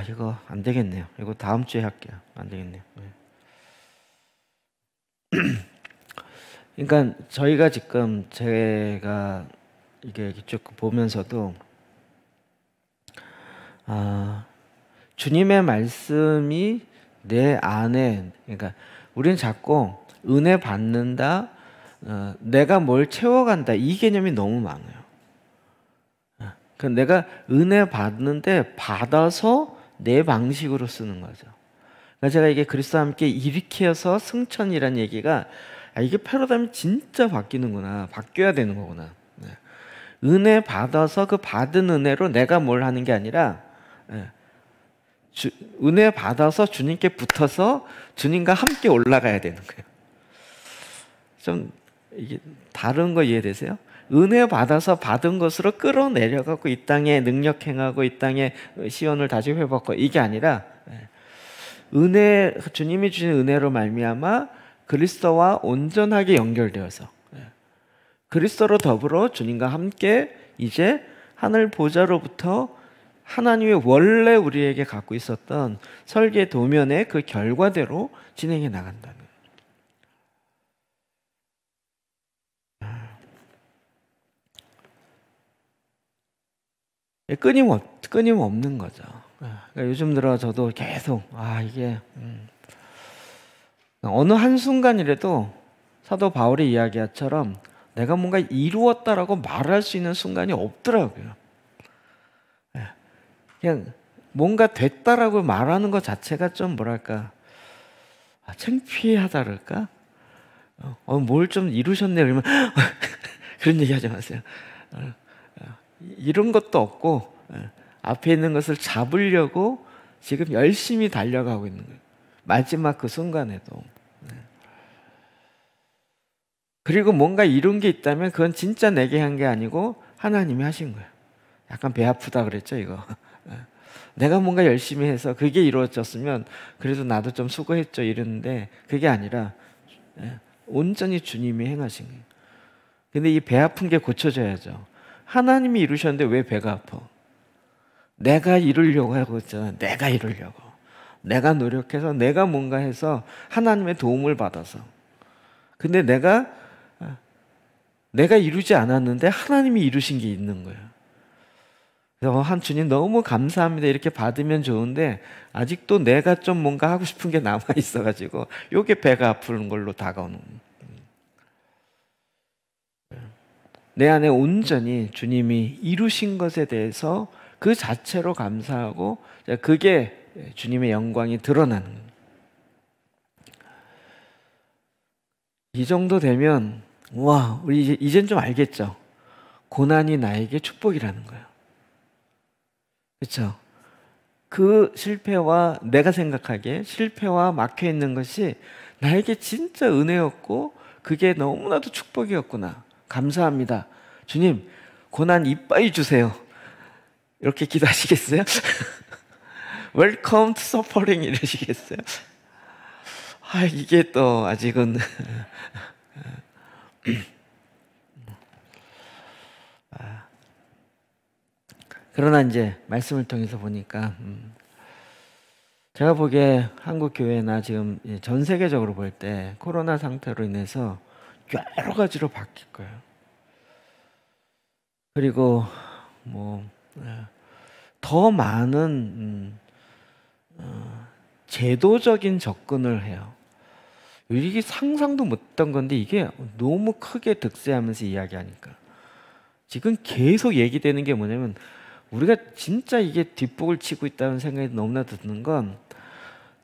이거 안 되겠네요. 이거 다음 주에 할게요. 안 되겠네요. 그러니까 저희가 지금 제가 이게 쭉 보면서도 주님의 말씀이 내 안에, 그러니까 우리는 자꾸 은혜 받는다, 내가 뭘 채워간다 이 개념이 너무 많아요. 그러니까 내가 은혜 받는데 받아서 내 방식으로 쓰는 거죠. 그러니까 제가 이게 그리스도와 함께 일으켜서 승천이라는 얘기가 이게 패러다임이 진짜 바뀌는구나, 바뀌어야 되는 거구나. 은혜 받아서 그 받은 은혜로 내가 뭘 하는 게 아니라 은혜 받아서 주님께 붙어서 주님과 함께 올라가야 되는 거예요. 좀 이게 다른 거 이해되세요? 은혜 받아서 받은 것으로 끌어내려갖고 이 땅에 능력 행하고 이 땅에 시온을 다시 회복하고 이게 아니라 은혜, 주님이 주신 은혜로 말미암아 그리스도와 온전하게 연결되어서 그리스도로 더불어 주님과 함께 이제 하늘 보좌로부터 하나님의 원래 우리에게 갖고 있었던 설계 도면의 그 결과대로 진행해 나간다는 끊임없는 거죠. 그러니까 요즘 들어 저도 계속 이게 어느 한순간이라도 사도 바울의 이야기처럼 내가 뭔가 이루었다라고 말할 수 있는 순간이 없더라고요. 그냥 뭔가 됐다라고 말하는 것 자체가 좀 뭐랄까 창피하다 그럴까? 뭘 좀 이루셨네 그러면 그런 얘기 하지 마세요. 이런 것도 없고 앞에 있는 것을 잡으려고 지금 열심히 달려가고 있는 거예요. 마지막 그 순간에도. 그리고 뭔가 이룬 게 있다면 그건 진짜 내게 한 게 아니고 하나님이 하신 거예요. 약간 배 아프다 그랬죠 이거. 내가 뭔가 열심히 해서 그게 이루어졌으면 그래도 나도 좀 수고했죠 이랬는데 그게 아니라 온전히 주님이 행하신 거예요. 근데 이 배 아픈 게 고쳐져야죠. 하나님이 이루셨는데 왜 배가 아파? 내가 이루려고 하고 있잖아. 내가 이루려고. 내가 노력해서 내가 뭔가 해서 하나님의 도움을 받아서. 근데 내가 이루지 않았는데 하나님이 이루신 게 있는 거예요. 그래서 한 주님 너무 감사합니다 이렇게 받으면 좋은데 아직도 내가 좀 뭔가 하고 싶은 게 남아 있어가지고 요게 배가 아프는 걸로 다가오는 거예요. 내 안에 온전히 주님이 이루신 것에 대해서 그 자체로 감사하고 그게 주님의 영광이 드러나는 거예요. 이 정도 되면 와, 우리 이젠 좀 알겠죠? 고난이 나에게 축복이라는 거예요. 그렇죠? 그 실패와 내가 생각하기에 실패와 막혀 있는 것이 나에게 진짜 은혜였고 그게 너무나도 축복이었구나. 감사합니다. 주님, 고난 이빠이 주세요. 이렇게 기도하시겠어요? Welcome to suffering 이러시겠어요? 이게 또 아직은 그러나 이제 말씀을 통해서 보니까 제가 보기에 한국 교회나 지금 전 세계적으로 볼 때 코로나 상태로 인해서 여러 가지로 바뀔 거예요. 그리고 더 많은 제도적인 접근을 해요. 이게 상상도 못했던 건데 이게 너무 크게 득세하면서 이야기하니까 지금 계속 얘기되는 게 뭐냐면 우리가 진짜 이게 뒷북을 치고 있다는 생각이 너무나 드는 건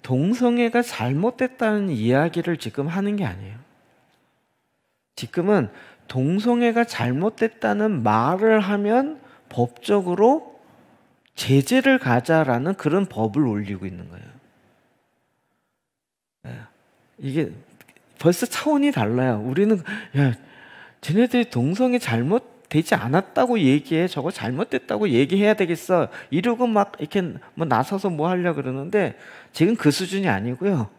동성애가 잘못됐다는 이야기를 지금 하는 게 아니에요. 지금은 동성애가 잘못됐다는 말을 하면 법적으로 제재를 가자라는 그런 법을 올리고 있는 거예요. 이게 벌써 차원이 달라요. 우리는 쟤네들이 동성애 잘못되지 않았다고 얘기해. 저거 잘못됐다고 얘기해야 되겠어. 이러고 막 이렇게 나서서 뭐 하려고 그러는데 지금 그 수준이 아니고요.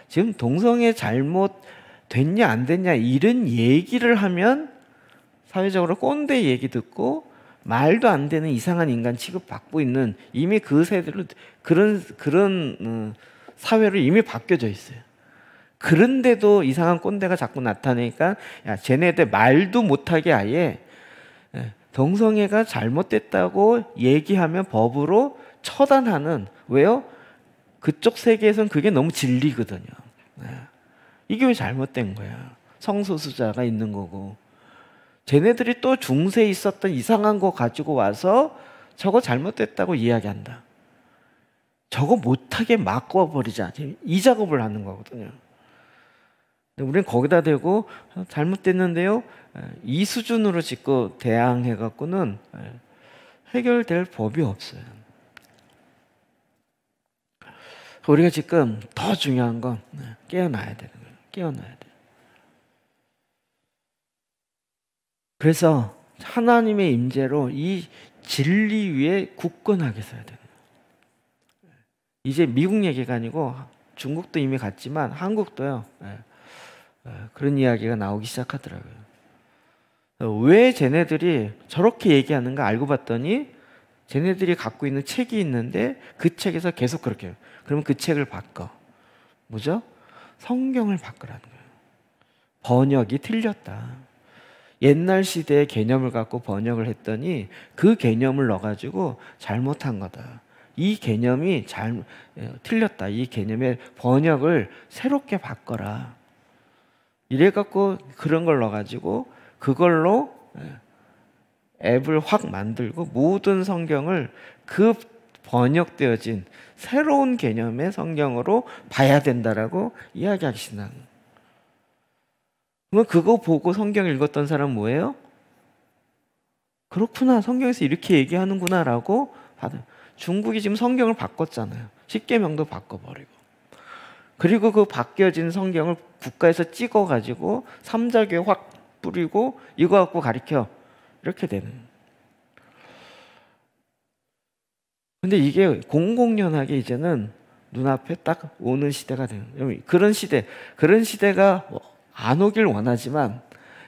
지금 동성애 잘못됐냐 안 됐냐 이런 얘기를 하면 사회적으로 꼰대 얘기 듣고 말도 안 되는 이상한 인간 취급받고 있는 이미 그 세대로 그런 사회로 이미 바뀌어져 있어요. 그런데도 이상한 꼰대가 자꾸 나타나니까 쟤네들 말도 못하게 아예 동성애가 잘못됐다고 얘기하면 법으로 처단하는 왜요? 그쪽 세계에선 그게 너무 진리거든요. 이게 왜 잘못된 거야? 성소수자가 있는 거고 쟤네들이 또 중세에 있었던 이상한 거 가지고 와서 저거 잘못됐다고 이야기한다. 저거 못하게 막아버리자. 이 작업을 하는 거거든요. 우리는 거기다 대고 잘못됐는데요. 이 수준으로 짓고 대항해갖고는 해결될 법이 없어요. 우리가 지금 더 중요한 건 깨어나야 되는 거예요. 깨어나야 돼요. 그래서 하나님의 임재로 이 진리 위에 굳건하게 서야 돼요. 이제 미국 얘기가 아니고 중국도 이미 갔지만 한국도요. 그런 이야기가 나오기 시작하더라고요. 왜 쟤네들이 저렇게 얘기하는가 알고 봤더니 쟤네들이 갖고 있는 책이 있는데 그 책에서 계속 그렇게 해요. 그러면 그 책을 바꿔. 뭐죠? 성경을 바꾸라는 거예요. 번역이 틀렸다. 옛날 시대의 개념을 갖고 번역을 했더니 그 개념을 넣어가지고 잘못한 거다. 이 개념이 틀렸다. 이 개념의 번역을 새롭게 바꿔라. 이래갖고 그런 걸 넣어가지고 그걸로 앱을 확 만들고 모든 성경을 그 번역되어진 새로운 개념의 성경으로 봐야 된다라고 이야기하기 시작한 거예요. 그러면 그거 보고 성경 읽었던 사람 뭐예요? 그렇구나, 성경에서 이렇게 얘기하는구나 라고 받아요. 중국이 지금 성경을 바꿨잖아요. 십계명도 바꿔버리고. 그리고 그 바뀌어진 성경을 국가에서 찍어가지고 삼자교에 확 뿌리고 이거 갖고 가르쳐. 이렇게 되는. 근데 이게 공공연하게 이제는 눈앞에 딱 오는 시대가 되는 거예요. 그런 시대가 안 오길 원하지만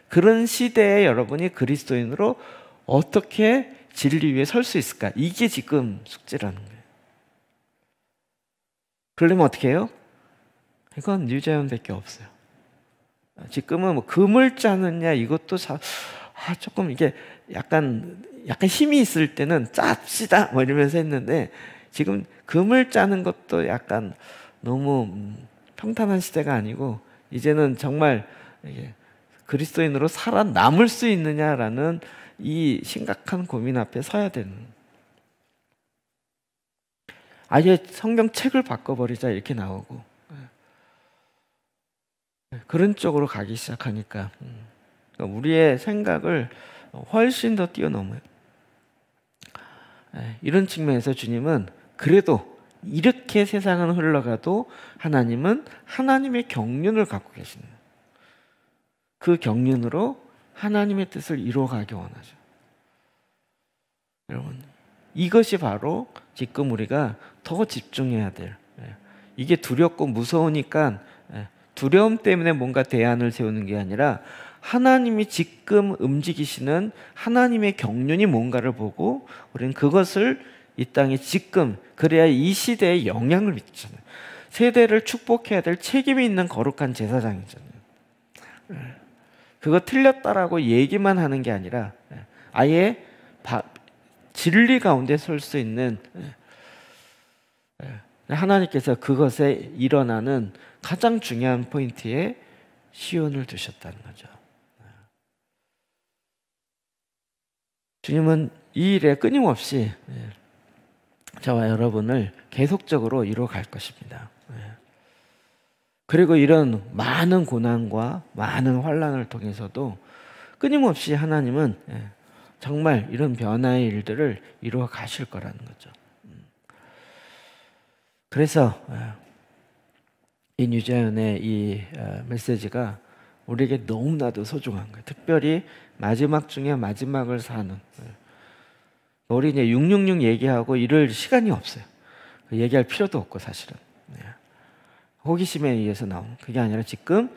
그런 시대에 여러분이 그리스도인으로 어떻게 진리 위에 설 수 있을까? 이게 지금 숙제라는 거예요. 그러려면 어떻게 해요? 이건 뉴자연밖에 없어요. 지금은 뭐 금을 짜느냐 이것도 조금 이게 약간 힘이 있을 때는 짭시다 뭐 이러면서 했는데 지금 금을 짜는 것도 약간 너무 평탄한 시대가 아니고 이제는 정말 그리스도인으로 살아남을 수 있느냐라는 이 심각한 고민 앞에 서야 되는. 아예 성경책을 바꿔버리자 이렇게 나오고 그런 쪽으로 가기 시작하니까 우리의 생각을 훨씬 더 뛰어넘어요. 이런 측면에서 주님은 그래도 이렇게 세상은 흘러가도 하나님은 하나님의 경륜을 갖고 계십니다. 그 경륜으로 하나님의 뜻을 이루어가기 원하죠. 여러분, 이것이 바로 지금 우리가 더 집중해야 될, 이게 두렵고 무서우니까 두려움 때문에 뭔가 대안을 세우는 게 아니라 하나님이 지금 움직이시는 하나님의 경륜이 뭔가를 보고 우리는 그것을 이 땅에 지금, 그래야 이 시대에 영향을 미치잖아요. 세대를 축복해야 될 책임이 있는 거룩한 제사장이잖아요. 그거 틀렸다라고 얘기만 하는 게 아니라 아예 진리 가운데 설 수 있는, 하나님께서 그것에 일어나는 가장 중요한 포인트에 시온을 두셨다는 거죠. 주님은 이 일에 끊임없이 저와 여러분을 계속적으로 이루어갈 것입니다. 그리고 이런 많은 고난과 많은 환난을 통해서도 끊임없이 하나님은 정말 이런 변화의 일들을 이루어 가실 거라는 거죠. 그래서 이 뉴자연의 이 메시지가 우리에게 너무나도 소중한 거예요. 특별히 마지막 중에 마지막을 사는. 우리 이제 666 얘기하고 이럴 시간이 없어요. 얘기할 필요도 없고 사실은. 호기심에 의해서 나온 그게 아니라 지금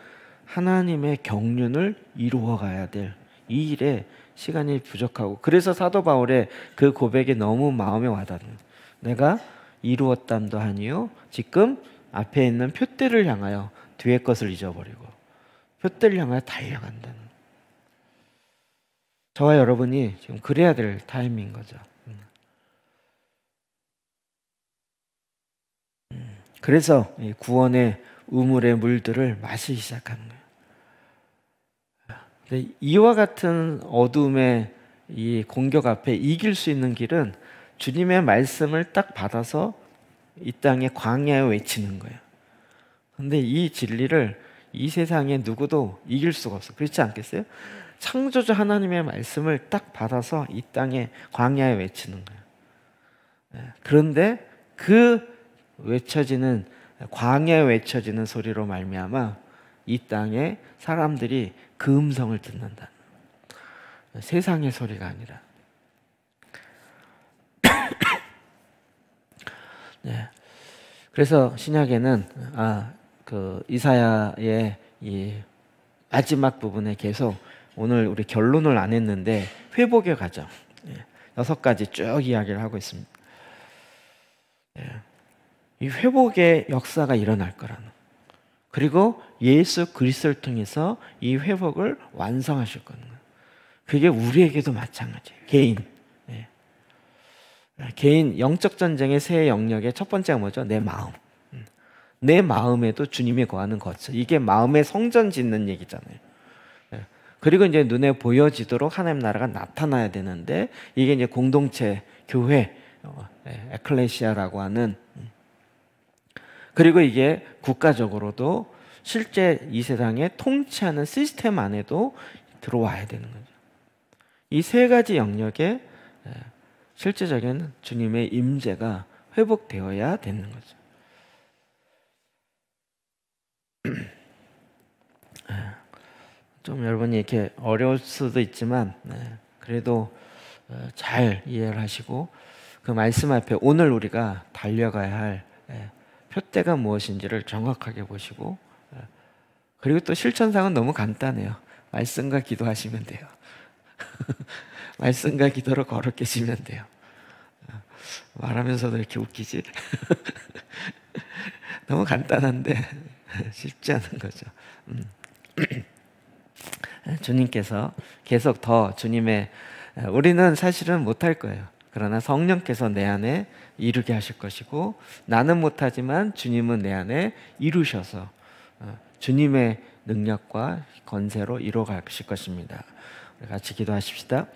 하나님의 경륜을 이루어 가야 될 이 일에 시간이 부족하고, 그래서 사도 바울의 그 고백이 너무 마음에 와닿는, 내가 이루었담도 하니요 지금 앞에 있는 표대를 향하여 뒤에 것을 잊어버리고 표대를 향하여 달려간다는. 저와 여러분이 지금 그래야 될 타임인 거죠. 그래서 구원의 우물의 물들을 마시기 시작하는 거예요. 이와 같은 어둠의 이 공격 앞에 이길 수 있는 길은 주님의 말씀을 딱 받아서 이 땅에 광야에 외치는 거예요. 근데 이 진리를 이 세상에 누구도 이길 수가 없어. 그렇지 않겠어요? 창조주 하나님의 말씀을 딱 받아서 이 땅에 광야에 외치는 거예요. 그런데 그 외쳐지는, 광야에 외쳐지는 소리로 말미암아 이 땅에 사람들이 그 음성을 듣는다. 세상의 소리가 아니라. 네. 그래서 신약에는 그 이사야의 이 마지막 부분에 계속 오늘 우리 결론을 안 했는데 회복의 과정 6가지 쭉 이야기를 하고 있습니다. 이 회복의 역사가 일어날 거라는, 그리고 예수 그리스도를 통해서 이 회복을 완성하실 거는 거예요. 그게 우리에게도 마찬가지예요. 개인 영적 전쟁의 세 영역의 첫 번째가 뭐죠? 내 마음. 내 마음에도 주님이 거하는 거죠. 이게 마음의 성전 짓는 얘기잖아요. 그리고 이제 눈에 보여지도록 하나님 나라가 나타나야 되는데, 이게 이제 공동체, 교회, 에클레시아라고 하는, 그리고 이게 국가적으로도 실제 이 세상에 통치하는 시스템 안에도 들어와야 되는 거죠. 이 세 가지 영역에 실제적인 주님의 임재가 회복되어야 되는 거죠. 좀 여러분이 이렇게 어려울 수도 있지만 그래도 잘 이해를 하시고 그 말씀 앞에 오늘 우리가 달려가야 할 표대가 무엇인지를 정확하게 보시고, 그리고 또 실천상은 너무 간단해요. 말씀과 기도하시면 돼요. 말씀과 기도로 걸어 계시면 돼요. 말하면서도 이렇게 웃기지? 너무 간단한데 쉽지 않은 거죠. 주님께서 계속 더 우리는 사실은 못할 거예요. 그러나 성령께서 내 안에 이루게 하실 것이고, 나는 못하지만 주님은 내 안에 이루셔서 주님의 능력과 권세로 이루어 가실 것입니다. 우리 같이 기도하십시다.